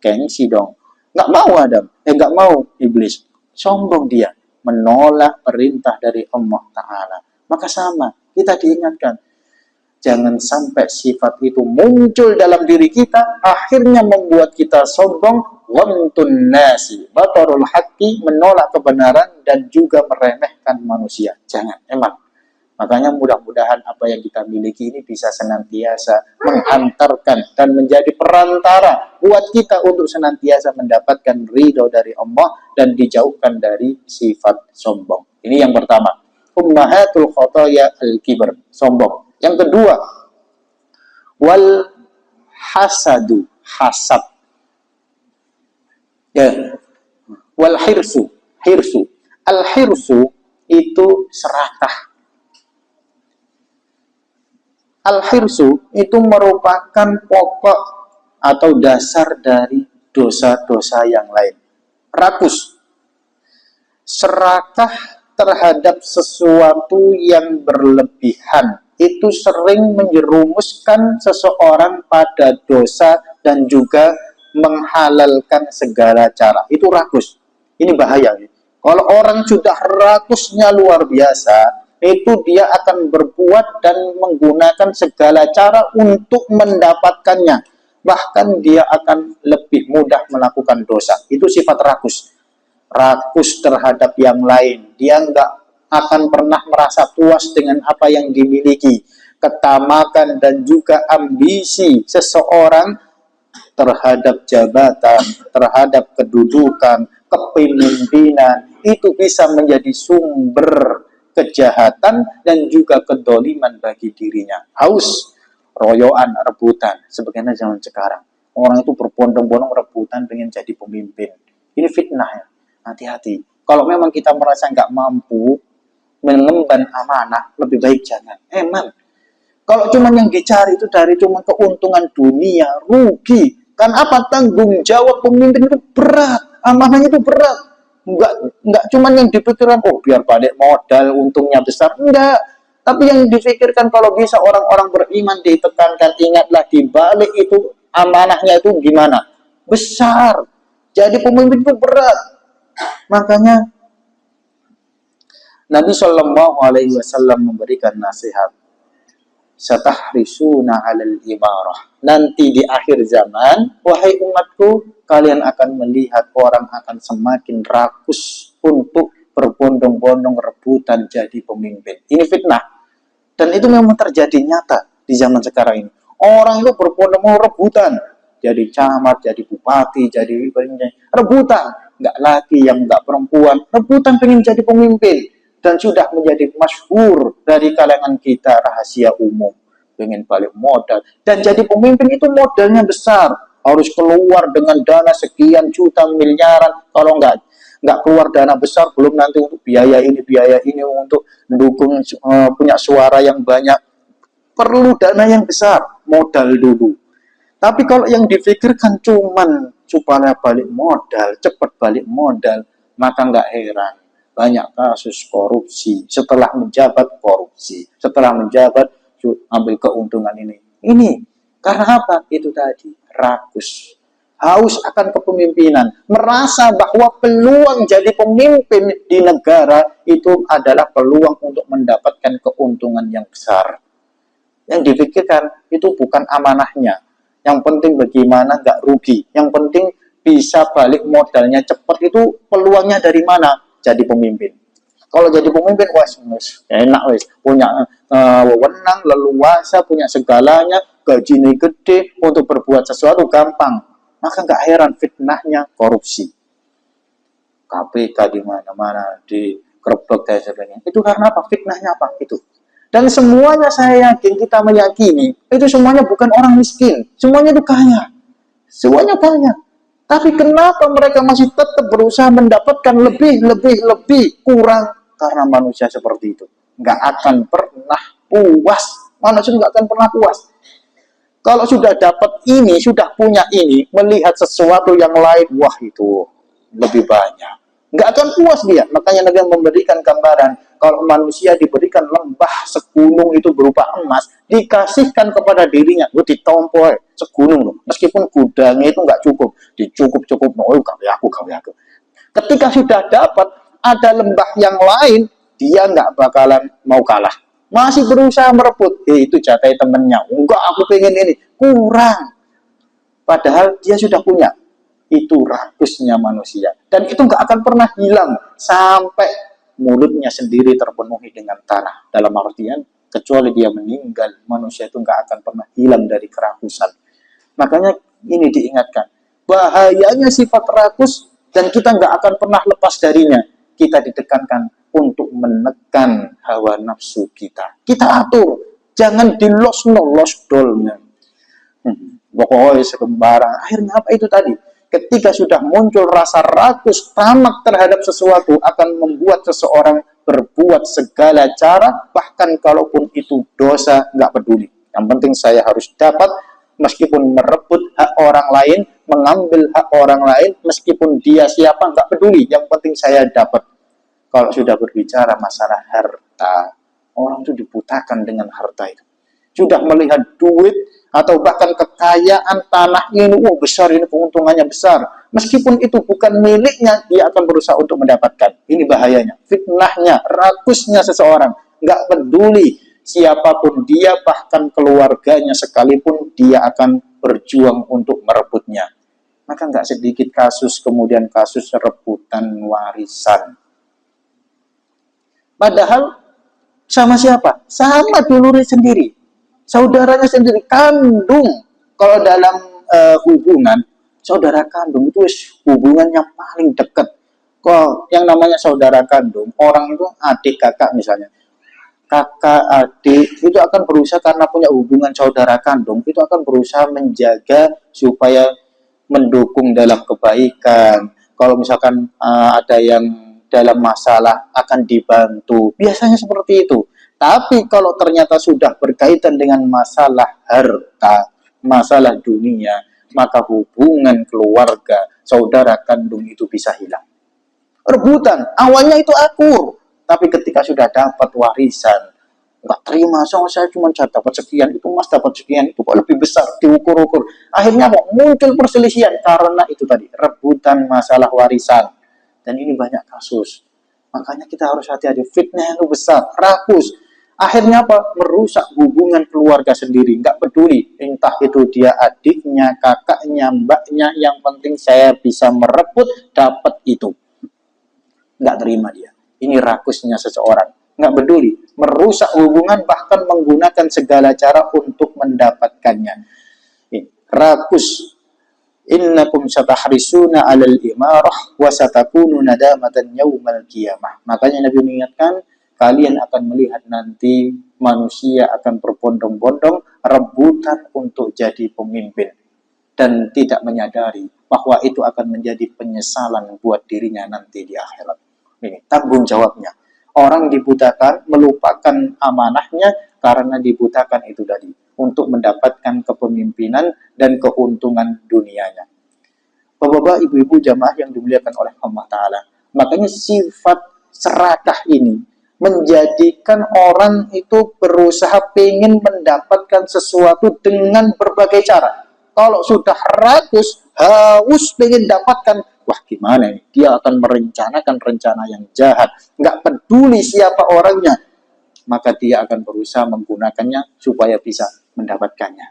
Gengsi dong. Enggak mau Adam. Enggak mau iblis. Sombong dia. Menolak perintah dari Allah Ta'ala. Maka sama. Kita diingatkan, jangan sampai sifat itu muncul dalam diri kita, akhirnya membuat kita sombong, wamtun nasi, batarul haqqi, menolak kebenaran, dan juga meremehkan manusia. Jangan, emang. Makanya mudah-mudahan apa yang kita miliki ini bisa senantiasa menghantarkan dan menjadi perantara buat kita untuk senantiasa mendapatkan ridho dari Allah dan dijauhkan dari sifat sombong. Ini yang pertama. Ummahatul khotoya al-kibr, sombong. Yang kedua, wal hasadu, hasad. Ya. Wal hirsu, hirsu. Al hirsu itu serakah. Al-hirsu itu merupakan pokok atau dasar dari dosa-dosa yang lain. Rakus, serakah terhadap sesuatu yang berlebihan, itu sering menjerumuskan seseorang pada dosa dan juga menghalalkan segala cara. Itu rakus. Ini bahaya. Kalau orang sudah rakusnya luar biasa, itu dia akan berbuat dan menggunakan segala cara untuk mendapatkannya. Bahkan dia akan lebih mudah melakukan dosa. Itu sifat rakus. Rakus terhadap yang lain. Dia nggak akan pernah merasa puas dengan apa yang dimiliki. Ketamakan dan juga ambisi seseorang terhadap jabatan, terhadap kedudukan, kepemimpinan, itu bisa menjadi sumber kejahatan dan juga kedoliman bagi dirinya. Haus, royoan, rebutan, sebagaimana zaman sekarang. Orang itu berbondong-bondong rebutan pengen jadi pemimpin. Ini fitnah ya. Hati-hati. Kalau memang kita merasa nggak mampu mengemban amanah, lebih baik jangan. Emang. Kalau cuma yang dicari itu dari cuma keuntungan dunia, rugi. Kan apa, tanggung jawab pemimpin itu berat, amanahnya itu berat. Enggak cuma yang dipikirkan, oh biar balik modal, untungnya besar. Enggak. Tapi yang difikirkan kalau bisa orang-orang beriman ditekankan, ingatlah di balik itu amanahnya itu gimana? Besar. Jadi pemimpin itu berat. Makanya Nabi Shallallahu Alaihi Wasallam memberikan nasihat, satahrisuna 'alal imarah. Nanti di akhir zaman, wahai umatku, kalian akan melihat orang akan semakin rakus untuk berbondong-bondong rebutan jadi pemimpin. Ini fitnah. Dan itu memang terjadi nyata di zaman sekarang ini. Orang itu berbondong-bondong rebutan. Jadi camat, jadi bupati, jadi rebutan. Nggak laki yang nggak perempuan. Rebutan pengen jadi pemimpin. Dan sudah menjadi masyhur dari kalangan kita, rahasia umum. Pengen balik modal. Dan jadi pemimpin itu modalnya besar. Harus keluar dengan dana sekian juta miliaran. Kalau nggak keluar dana besar, belum nanti untuk biaya ini untuk mendukung punya suara yang banyak. Perlu dana yang besar, modal dulu. Tapi kalau yang difikirkan cuman supaya balik modal, cepat balik modal, maka nggak heran. Banyak kasus korupsi, setelah menjabat korupsi, setelah menjabat ambil keuntungan ini. Ini karena apa? Itu tadi, rakus. Haus akan kepemimpinan, merasa bahwa peluang jadi pemimpin di negara itu adalah peluang untuk mendapatkan keuntungan yang besar. Yang dipikirkan itu bukan amanahnya. Yang penting bagaimana nggak rugi. Yang penting bisa balik modalnya cepat. Itu peluangnya dari mana? Jadi pemimpin. Kalau jadi pemimpin, wes enak wes, punya wewenang, leluasa, punya segalanya, gajinya gede, untuk berbuat sesuatu gampang. Maka nggak heran fitnahnya korupsi. KPK di mana-mana, di kerebek dan sebagainya. Itu karena apa? Fitnahnya apa? Itu. Dan semuanya saya yakin, kita meyakini, itu semuanya bukan orang miskin. Semuanya itu kaya. Semuanya kaya. Tapi kenapa mereka masih tetap berusaha mendapatkan lebih kurang? Karena manusia seperti itu. Nggak akan pernah puas. Manusia nggak akan pernah puas. Kalau sudah dapat ini, sudah punya ini, melihat sesuatu yang lain, wah itu lebih banyak. Nggak akan puas dia. Makanya Nabi memberikan gambaran, kalau manusia diberikan lembah segunung itu berupa emas, dikasihkan kepada dirinya, itu ditompo segunung loh. Meskipun gudangnya itu nggak cukup, dicukup-cukup, oh gawe aku. Ketika sudah dapat, ada lembah yang lain, dia nggak bakalan mau kalah. masih berusaha merebut. Itu jatah temennya. Enggak, aku pengen ini. Kurang. Padahal dia sudah punya. Itu rakusnya manusia. Dan itu nggak akan pernah hilang sampai mulutnya sendiri terpenuhi dengan tanah. Dalam artian, kecuali dia meninggal, manusia itu nggak akan pernah hilang dari kerakusan. Makanya ini diingatkan. Bahayanya sifat rakus dan kita nggak akan pernah lepas darinya. Kita ditekankan untuk menekan hawa nafsu kita. Kita atur. Jangan dilos dolnya. Pokoknya sembarang. Akhirnya apa itu tadi? Ketika sudah muncul rasa rakus, tamak terhadap sesuatu, akan membuat seseorang berbuat segala cara, bahkan kalaupun itu dosa, nggak peduli. Yang penting saya harus dapat, meskipun merebut hak orang lain, mengambil hak orang lain, meskipun dia siapa, nggak peduli. Yang penting saya dapat. Kalau sudah berbicara masalah harta, orang itu dibutakan dengan harta itu. Sudah melihat duit, atau bahkan kekayaan tanah ini, besar ini, keuntungannya besar. Meskipun itu bukan miliknya, dia akan berusaha untuk mendapatkan. Ini bahayanya, fitnahnya, rakusnya seseorang. Nggak peduli siapapun dia, bahkan keluarganya sekalipun, dia akan berjuang untuk merebutnya. Maka nggak sedikit kasus, kemudian kasus rebutan warisan. Padahal sama siapa? Sama dulurnya sendiri. Saudaranya sendiri, kandung. Kalau dalam hubungan, saudara kandung itu hubungan yang paling dekat. Kok yang namanya saudara kandung, orang itu adik kakak misalnya. Kakak, adik, itu akan berusaha karena punya hubungan saudara kandung, itu akan berusaha menjaga supaya mendukung dalam kebaikan. Kalau misalkan ada yang dalam masalah akan dibantu. Biasanya seperti itu. Tapi kalau ternyata sudah berkaitan dengan masalah harta, masalah dunia, maka hubungan keluarga, saudara kandung itu bisa hilang. Rebutan, awalnya itu akur, tapi ketika sudah dapat warisan, nggak terima, saya cuma dapat sekian, itu mas dapat sekian, itu kok lebih besar, diukur-ukur. Akhirnya kok muncul perselisihan, karena itu tadi, rebutan masalah warisan. Dan ini banyak kasus. Makanya kita harus hati-hati, fitnah itu besar, rakus. Akhirnya apa? Merusak hubungan keluarga sendiri. Nggak peduli. Entah itu dia adiknya, kakaknya, mbaknya. Yang penting saya bisa merebut, dapat itu. Nggak terima dia. Ini rakusnya seseorang. Nggak peduli. Merusak hubungan, bahkan menggunakan segala cara untuk mendapatkannya. Rakus. Innakum satahrisuna alal imarah wa satakunu nadamatan yaumal qiyamah. Makanya Nabi mengingatkan, kalian akan melihat nanti manusia akan berbondong-bondong rebutan untuk jadi pemimpin dan tidak menyadari bahwa itu akan menjadi penyesalan buat dirinya nanti di akhirat. Ini tanggung jawabnya. Orang dibutakan, melupakan amanahnya karena dibutakan itu tadi untuk mendapatkan kepemimpinan dan keuntungan dunianya. Bapak-bapak, ibu-ibu jamaah yang dimuliakan oleh Allah Ta'ala, makanya sifat serakah ini menjadikan orang itu berusaha pengen mendapatkan sesuatu dengan berbagai cara. Kalau sudah rakus, haus pengen dapatkan, wah gimana ini? Dia akan merencanakan rencana yang jahat. Nggak peduli siapa orangnya. Maka dia akan berusaha menggunakannya supaya bisa mendapatkannya.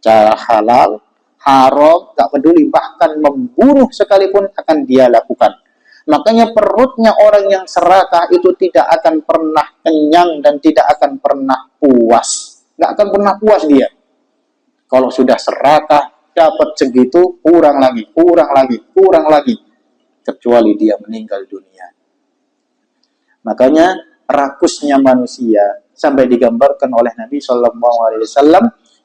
Cara halal, haram, nggak peduli. Bahkan membunuh sekalipun akan dia lakukan. Makanya perutnya orang yang serakah itu tidak akan pernah kenyang dan tidak akan pernah puas. Nggak akan pernah puas dia. Kalau sudah serakah, dapat segitu, kurang lagi, kurang lagi, kurang lagi. Kecuali dia meninggal dunia. Makanya rakusnya manusia sampai digambarkan oleh Nabi SAW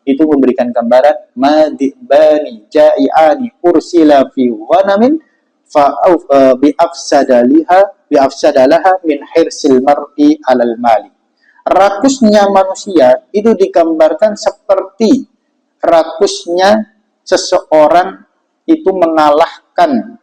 itu memberikan gambaran madibani ja'iani ursila fi ghanamin biafsadalaha min hirsil mar'i alal mali. Rakusnya manusia itu digambarkan seperti rakusnya seseorang itu mengalahkan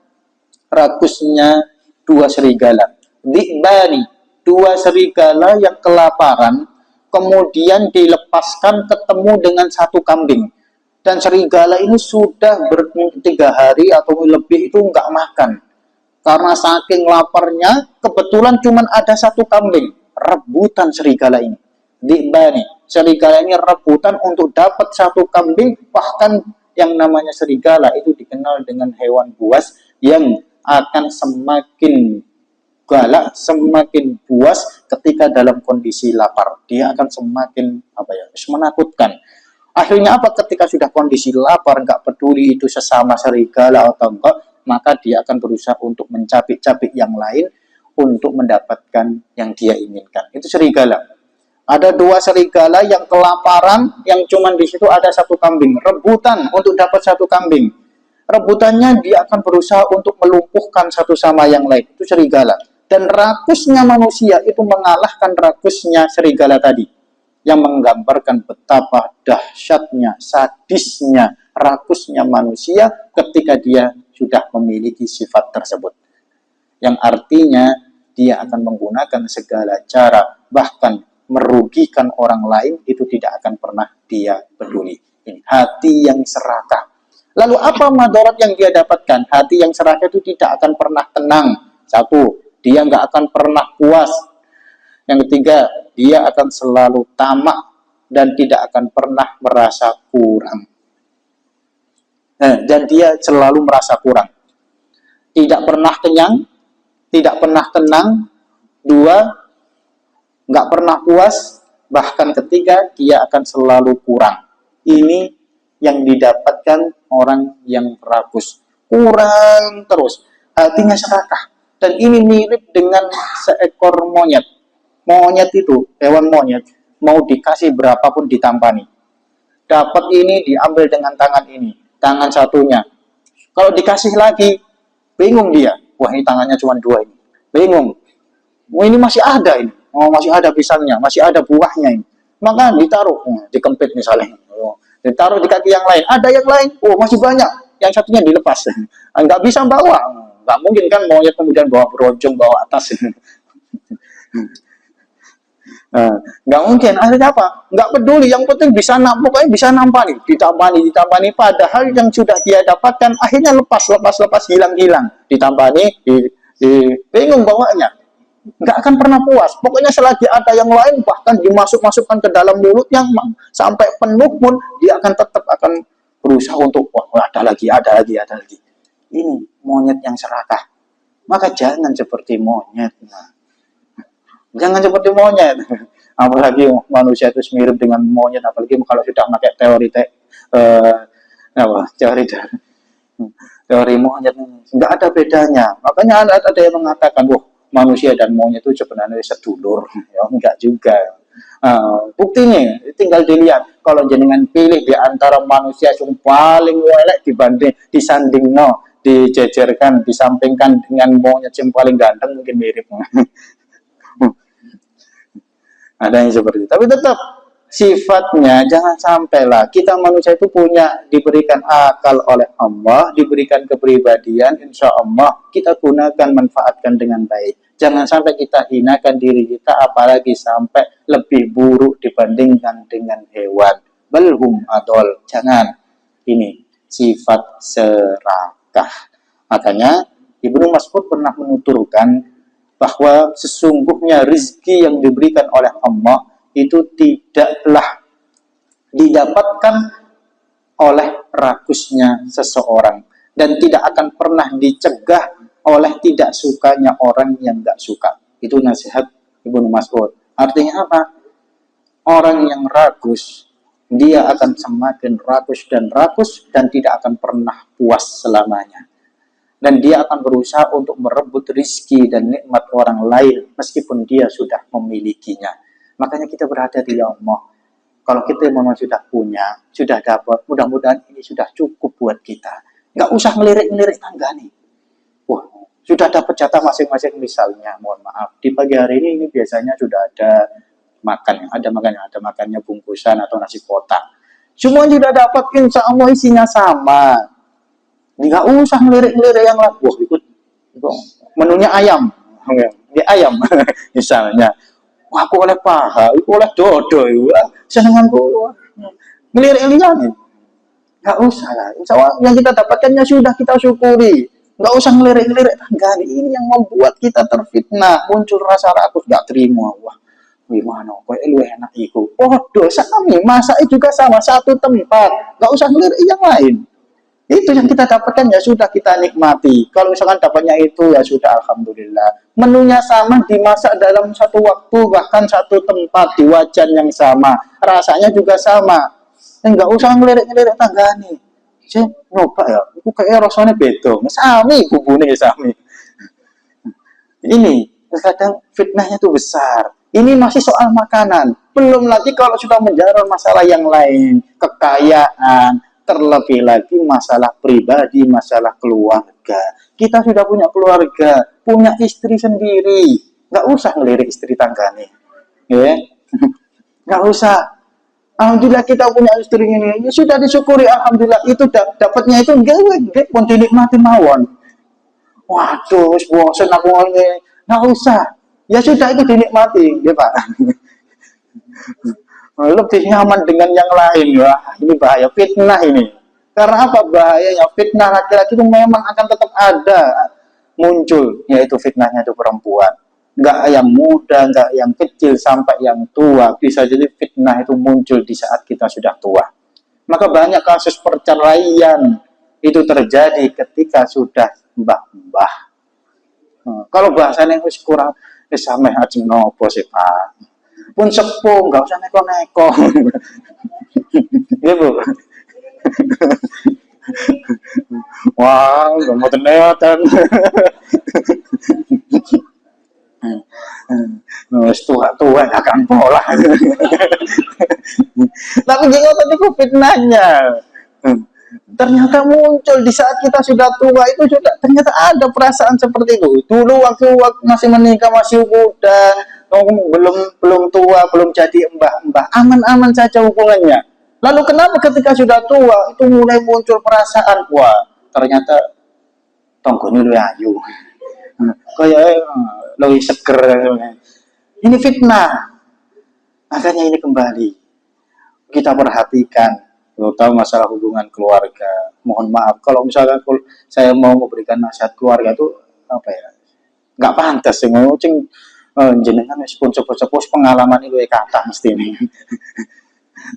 rakusnya dua serigala. Di'bani, dua serigala yang kelaparan, kemudian dilepaskan ketemu dengan satu kambing. Dan serigala ini sudah 3 hari atau lebih itu nggak makan. Karena saking laparnya, kebetulan cuma ada satu kambing. Rebutan serigala ini. Dibani, serigala ini rebutan untuk dapat satu kambing. Bahkan yang namanya serigala itu dikenal dengan hewan buas yang akan semakin galak, semakin buas ketika dalam kondisi lapar. Dia akan semakin menakutkan. Akhirnya apa? Ketika sudah kondisi lapar, nggak peduli itu sesama serigala atau enggak, maka dia akan berusaha untuk mencapik-capik yang lain untuk mendapatkan yang dia inginkan. Itu serigala. Ada dua serigala yang kelaparan, yang cuman di situ ada satu kambing, rebutan untuk dapat satu kambing. Rebutannya dia akan berusaha untuk melumpuhkan satu sama yang lain. Itu serigala. Dan rakusnya manusia itu mengalahkan rakusnya serigala tadi, yang menggambarkan betapa dahsyatnya, sadisnya, rakusnya manusia ketika dia sudah memiliki sifat tersebut. Yang artinya dia akan menggunakan segala cara, bahkan merugikan orang lain, itu tidak akan pernah dia peduli. Ini hati yang serakah. Lalu apa madarat yang dia dapatkan? Hati yang serakah itu tidak akan pernah tenang. Satu, dia nggak akan pernah puas. Yang ketiga, dia akan selalu tamak dan tidak akan pernah merasa kurang. Dan dia selalu merasa kurang. Tidak pernah kenyang, tidak pernah tenang. Dua, nggak pernah puas. Bahkan ketiga, dia akan selalu kurang. Ini yang didapatkan orang yang rakus. Kurang terus. Hatinya serakah. Dan ini mirip dengan seekor monyet. Monyet itu, hewan monyet, mau dikasih berapapun ditampani. Dapat ini, diambil dengan tangan ini. Tangan satunya. Kalau dikasih lagi, bingung dia. Wah, ini tangannya cuma dua ini. Bingung. Wah, ini masih ada ini. Oh, masih ada pisangnya, masih ada buahnya ini. Maka ditaruh, dikempit misalnya. Ditaruh di kaki yang lain. Ada yang lain, oh masih banyak. Yang satunya dilepas. Nggak bisa bawa. Nggak mungkin kan monyet kemudian bawa berojong, bawa atas. Nggak mungkin. Akhirnya apa? Nggak peduli. Yang penting bisa pokoknya bisa nampani. Ditambani. Padahal yang sudah dia dapatkan akhirnya lepas, hilang. Ditambani, bingung bawanya. Nggak akan pernah puas. Pokoknya selagi ada yang lain, bahkan dimasukkan ke dalam mulutnya sampai penuh pun, dia akan tetap akan berusaha untuk, ada lagi. Ini monyet yang serakah. Maka jangan seperti monyet. Jangan seperti monyet. Apalagi manusia itu mirip dengan monyet. Apalagi kalau sudah pakai teori monyet. Nggak ada bedanya. Makanya ada yang mengatakan, manusia dan monyet itu sebenarnya sedulur. Ya, enggak juga. Buktinya tinggal dilihat. Kalau jenengan pilih di antara manusia yang paling welek dijejerkan, disampingkan dengan monyet yang paling ganteng, mungkin mirip. Ada yang seperti itu. Tapi tetap sifatnya jangan sampailah. Kita manusia itu diberikan akal oleh Allah, diberikan kepribadian, insya Allah kita gunakan, manfaatkan dengan baik. Jangan sampai kita hinakan diri kita, apalagi sampai lebih buruk dibandingkan dengan hewan. Belhum adol. Jangan. Ini sifat serakah. Makanya Ibnu Mas'ud pernah menuturkan bahwa sesungguhnya rizki yang diberikan oleh Allah itu tidaklah didapatkan oleh rakusnya seseorang, dan tidak akan pernah dicegah oleh tidak sukanya orang yang nggak suka. Itu nasihat Ibnu Mas'ud. Artinya apa? Orang yang rakus, dia akan semakin rakus dan tidak akan pernah puas selamanya. Dan dia akan berusaha untuk merebut rizki dan nikmat orang lain meskipun dia sudah memilikinya. Makanya kita berhati-hati, ya Allah. Kalau kita memang sudah punya, sudah dapat, mudah-mudahan ini sudah cukup buat kita. Nggak usah ngelirik-ngelirik tangga nih. Wah, sudah dapat jatah masing-masing misalnya, mohon maaf. Di pagi hari ini biasanya sudah ada makannya bungkusan atau nasi kotak. Semua sudah dapat, insya Allah isinya sama. Nggak usah ngelirik-ngelirik yang lain. Wah, ikut menunya ayam. Ini ayam misalnya. Wah, aku oleh paha, aku oleh dodo. Senenganku. Ngelirik-ngelirik. Nggak usah lah. Insya Allah yang kita dapatkannya sudah kita syukuri. Nggak usah ngelirik-ngelirik tangga. Ini yang membuat kita terfitnah. Muncul rasa rakus, nggak terima. Wah, Gimana kok lu enak iku? Oh, dosa kami masak juga sama satu tempat, nggak usah ngelirik yang lain. Itu yang kita dapatkan ya sudah kita nikmati. Kalau misalkan dapatnya itu ya sudah alhamdulillah. Menunya sama, dimasak dalam satu waktu, bahkan satu tempat di wajan yang sama, rasanya juga sama. Enggak usah ngelirik-ngelirik tangga nih. Saya nyoba ya, itu kayak rasanya beda. Sami bumbunya ya sami. Ini kadang fitnahnya itu besar. Ini masih soal makanan. Belum lagi kalau sudah menjarah masalah yang lain, kekayaan, terlebih lagi masalah pribadi, masalah keluarga. Kita sudah punya keluarga, punya istri sendiri. Nggak usah ngelirik istri tangga nih. Ya. Nggak usah. Alhamdulillah kita punya istri ini. Ya sudah disyukuri, alhamdulillah. Itu dapatnya itu enggak pun dinikmati mawon. Waduh, bosan aku ngomongnya. Nggak usah. Ya sudah itu dinikmati, ya Pak. Lebih nyaman dengan yang lain. Wah, ini bahaya fitnah ini. Karena apa bahayanya? Fitnah laki-laki itu memang akan tetap ada muncul, yaitu fitnahnya itu perempuan. Nggak yang muda, nggak yang kecil, sampai yang tua. Bisa jadi fitnah itu muncul di saat kita sudah tua. Maka banyak kasus perceraian itu terjadi ketika sudah mbah-mbah. Kalau bahasanya itu kurang, sampai haji nopo sih Pak. Pun sepuh, nggak usah neko-neko. Iya Bu. Wah, nggak mau ternyata. Tua-tua akan pola. Tapi gimana tadi fitnahnya? Ternyata muncul di saat kita sudah tua itu sudah ternyata ada perasaan seperti itu. Dulu waktu masih menikah, masih muda, belum tua, belum jadi mbah-mbah, aman-aman saja hubungannya. Lalu kenapa ketika sudah tua itu mulai muncul perasaan, wah ternyata tonggone lu ayu, kayak lebih seger. Ini fitnah. Makanya ini kembali kita perhatikan. Terutama masalah hubungan keluarga. Mohon maaf kalau misalnya saya mau memberikan nasihat keluarga itu apa ya, nggak pantas sih ngucing jenengan meskipun sepuh pengalaman itu kata mesti ini.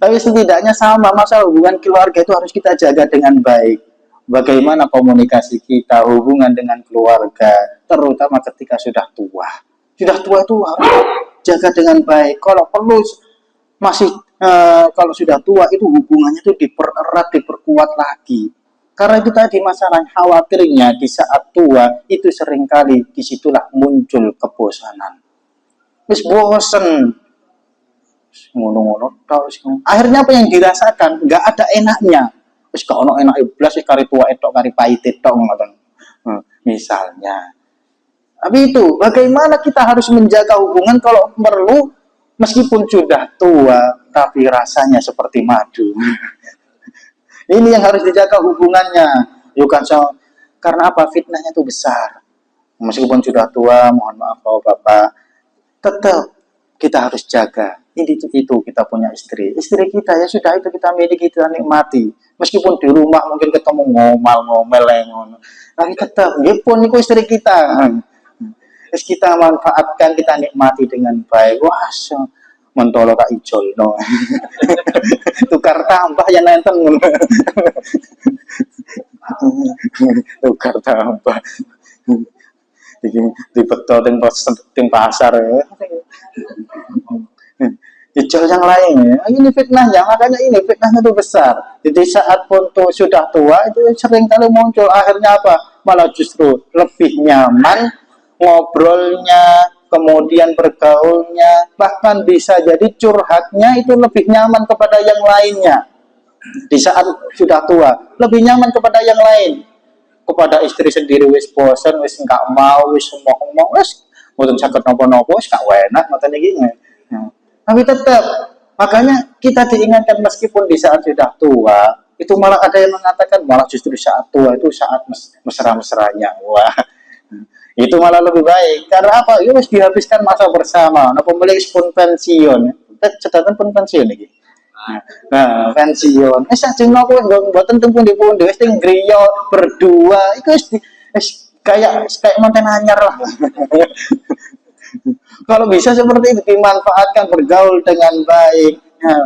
Tapi setidaknya sama, masalah hubungan keluarga itu harus kita jaga dengan baik. Bagaimana komunikasi kita, hubungan dengan keluarga, terutama ketika sudah tua. Sudah tua itu harus jaga dengan baik. Kalau perlu masih kalau sudah tua itu hubungannya itu dipererat, diperkuat lagi. Karena itu tadi masalah khawatirnya di saat tua itu seringkali disitulah muncul kebosanan. Wis bosen, ngono-ngono. Akhirnya apa yang dirasakan? Nggak ada enaknya. Wis gak ono enak iblas, wis kari tua etok, kari pahit etok, ngoten. Misalnya. Tapi itu bagaimana kita harus menjaga hubungan kalau perlu meskipun sudah tua, tapi rasanya seperti madu. Ini yang harus dijaga hubungannya. Bukan karena apa? Fitnahnya itu besar. Meskipun sudah tua, mohon maaf Bapak, tetap kita harus jaga. Itu kita punya istri. Istri kita ya sudah itu kita miliki, kita nikmati. Meskipun di rumah mungkin ketemu ngomel-ngomel, tapi tetap, ya pun itu istri kita. Terus kita manfaatkan, kita nikmati dengan baik. Wah, mentolo kak ijol, no. Tukar tambah ya nenten. Tukar tambah. Di betul ting pasar ya. Ijol yang lain ya. Ini fitnahnya, makanya ini fitnahnya itu besar. Jadi saat pun sudah tua itu sering kali muncul. Akhirnya apa? Malah justru lebih nyaman ngobrolnya, kemudian bergaulnya, bahkan bisa jadi curhatnya itu lebih nyaman kepada yang lainnya. Di saat sudah tua, lebih nyaman kepada yang lain. Kepada istri sendiri wis bosan, wis enggak mau, wis mau, wis mboten saged napa-napa, wis gak enak ngoten iki. Tapi tetap, makanya kita diingatkan meskipun di saat sudah tua, itu malah ada yang mengatakan malah justru saat tua itu saat mesra-mesranya. Wah. Itu malah lebih baik. Karena apa? Ya harus dihabiskan masa bersama. Nah, pemilik pun pensiun. Catatan pun pensiun lagi. Nah, pensiun. Sajeng nopo mboten teng pundi-pundi wis teng griya berdua. Iku kayak manten anyar lah. Kalau bisa seperti itu dimanfaatkan, bergaul dengan baik, nah,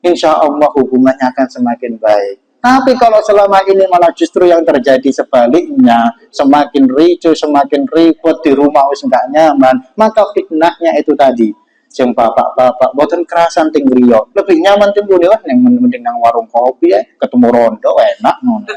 insya Allah hubungannya akan semakin baik. Tapi kalau selama ini malah justru yang terjadi sebaliknya, semakin ricu, semakin ribut di rumah wis nggak nyaman, maka fitnahnya itu tadi. Sing bapak-bapak boten kerasan ting griya. Lebih nyaman tim wah yang mending nang warung kopi ya, ketemu rondo enak ngono.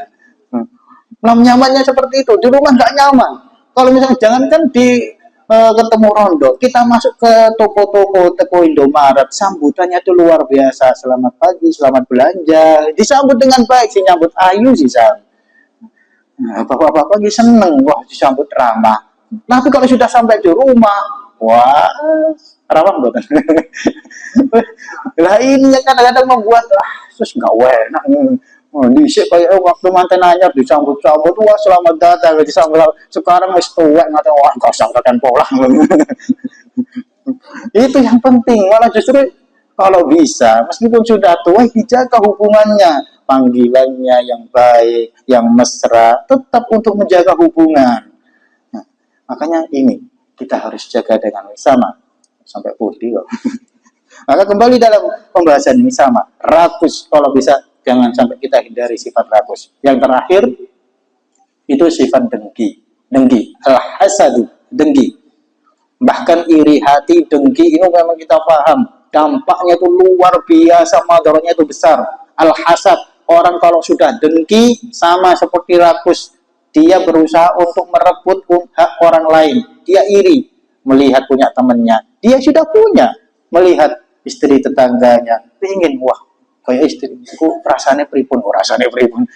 Nah, nyamannya seperti itu. Di rumah nggak nyaman. Kalau misalnya jangankan di ketemu rondo, kita masuk ke toko-toko, toko Indomaret, sambutannya itu luar biasa. Selamat pagi, selamat belanja. Disambut dengan baik, sih nyambut ayu sih Sam. Nah, bapak-bapak lagi seneng, wah disambut ramah. Tapi kalau sudah sampai di rumah, wah ramah betul. Lah ini yang kadang-kadang membuat terus nggak enak. Oh, dhisik kayak waktu manten anyar disambut-sambut wah selamat datang disambut sekarang wis tuwek ngatain wah kok sangkatan pola. Itu yang penting malah justru kalau bisa meskipun sudah tua dijaga hubungannya panggilannya yang baik yang mesra tetap untuk menjaga hubungan. Nah, makanya ini kita harus jaga dengan sama sampai putih kok. Maka kembali dalam pembahasan ini sama rakus kalau bisa jangan sampai kita hindari sifat rakus. Yang terakhir itu sifat dengki. Dengki, al-hasadu, dengki. Bahkan iri hati, dengki ini memang kita paham. Dampaknya itu luar biasa, madaratnya itu besar. Al-hasad, orang kalau sudah dengki sama seperti rakus, dia berusaha untuk merebut hak orang lain. Dia iri melihat punya temannya. Dia sudah punya melihat istri tetangganya. Pengen wah kayak istriku rasanya pripun, rasanya pripun.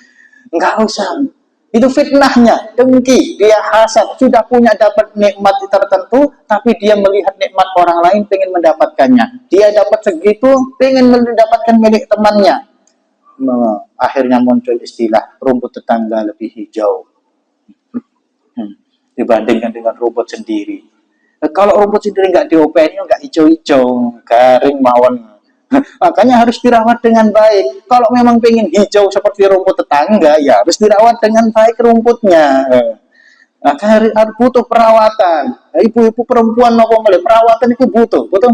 Enggak usah. Itu fitnahnya, dengki, dia hasad, sudah punya dapat nikmat tertentu, tapi dia melihat nikmat orang lain, pengen mendapatkannya. Dia dapat segitu, pengen mendapatkan milik temannya. Akhirnya muncul istilah rumput tetangga lebih hijau dibandingkan dengan rumput sendiri. Kalau rumput sendiri nggak diopeni, nggak hijau-hijau, garing mawon. Makanya harus dirawat dengan baik. Kalau memang pengen hijau seperti rumput tetangga, ya harus dirawat dengan baik rumputnya. Maka harus butuh perawatan. Ibu-ibu perempuan nopo mulai perawatan itu butuh, butuh.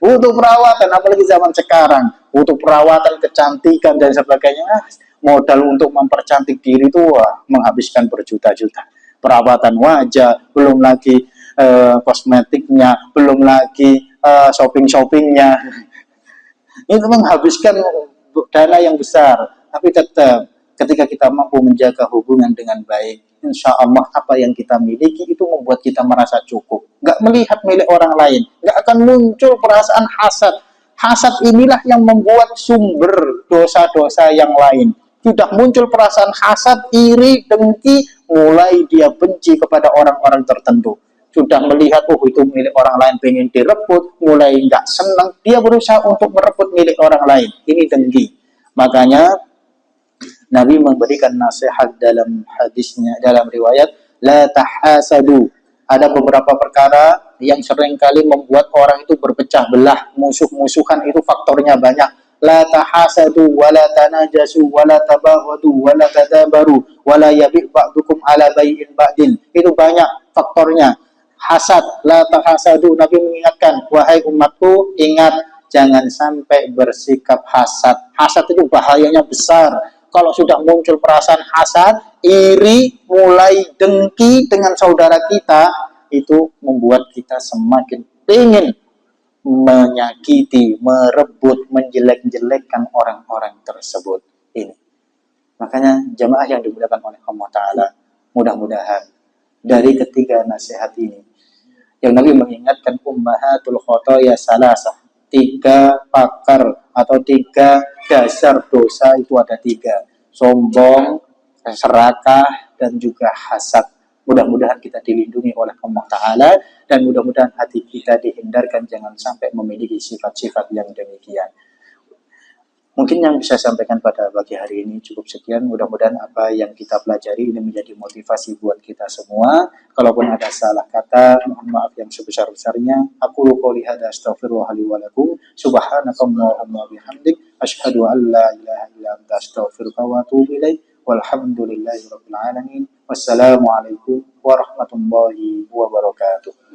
Butuh perawatan, apalagi zaman sekarang. Butuh perawatan, kecantikan dan sebagainya. Modal untuk mempercantik diri itu menghabiskan berjuta-juta. Perawatan wajah, belum lagi kosmetiknya, belum lagi shopping-shoppingnya. Itu menghabiskan dana yang besar. Tapi tetap ketika kita mampu menjaga hubungan dengan baik, insya Allah apa yang kita miliki itu membuat kita merasa cukup. Nggak melihat milik orang lain. Nggak akan muncul perasaan hasad. Hasad inilah yang membuat sumber dosa-dosa yang lain. Sudah muncul perasaan hasad, iri, dengki, mulai dia benci kepada orang-orang tertentu. Sudah melihat, oh itu milik orang lain, pengen direbut, mulai nggak senang, dia berusaha untuk merebut milik orang lain. Ini dengki. Makanya Nabi memberikan nasihat dalam hadisnya, dalam riwayat, la tahasadu. Ada beberapa perkara yang seringkali membuat orang itu berpecah belah, musuh-musuhan itu faktornya banyak. La tahasadu, wala tanajasu, wala tabaghadu, wala tadabaru, wala yabi' ba'dukum ala bai'in ba'din. Itu banyak faktornya. Hasad, la tahasadu. Nabi mengingatkan, wahai umatku, ingat jangan sampai bersikap hasad. Hasad itu bahayanya besar. Kalau sudah muncul perasaan hasad, iri, mulai dengki dengan saudara kita, itu membuat kita semakin ingin menyakiti, merebut, menjelek-jelekkan orang-orang tersebut. Ini. Makanya jemaah yang dimuliakan oleh Allah Ta'ala, mudah-mudahan dari ketiga nasihat ini, yang Nabi mengingatkan ummahatul khotoya salasah, 3 pakar atau 3 dasar dosa itu ada 3, sombong, serakah, dan juga hasad. Mudah-mudahan kita dilindungi oleh Allah Ta'ala dan mudah-mudahan hati kita dihindarkan jangan sampai memiliki sifat-sifat yang demikian. Mungkin yang bisa saya sampaikan pada pagi hari ini cukup sekian. Mudah-mudahan apa yang kita pelajari ini menjadi motivasi buat kita semua. Kalaupun ada salah kata, mohon maaf yang sebesar-besarnya. Aku qouli hadza astaghfirullah li wa lakum. Subhanakallahumma bihamdik asyhadu an la ilaha illa anta astaghfiruka wa atubu ilaik. Walhamdulillahirabbil alamin. Wassalamualaikum warahmatullahi wabarakatuh.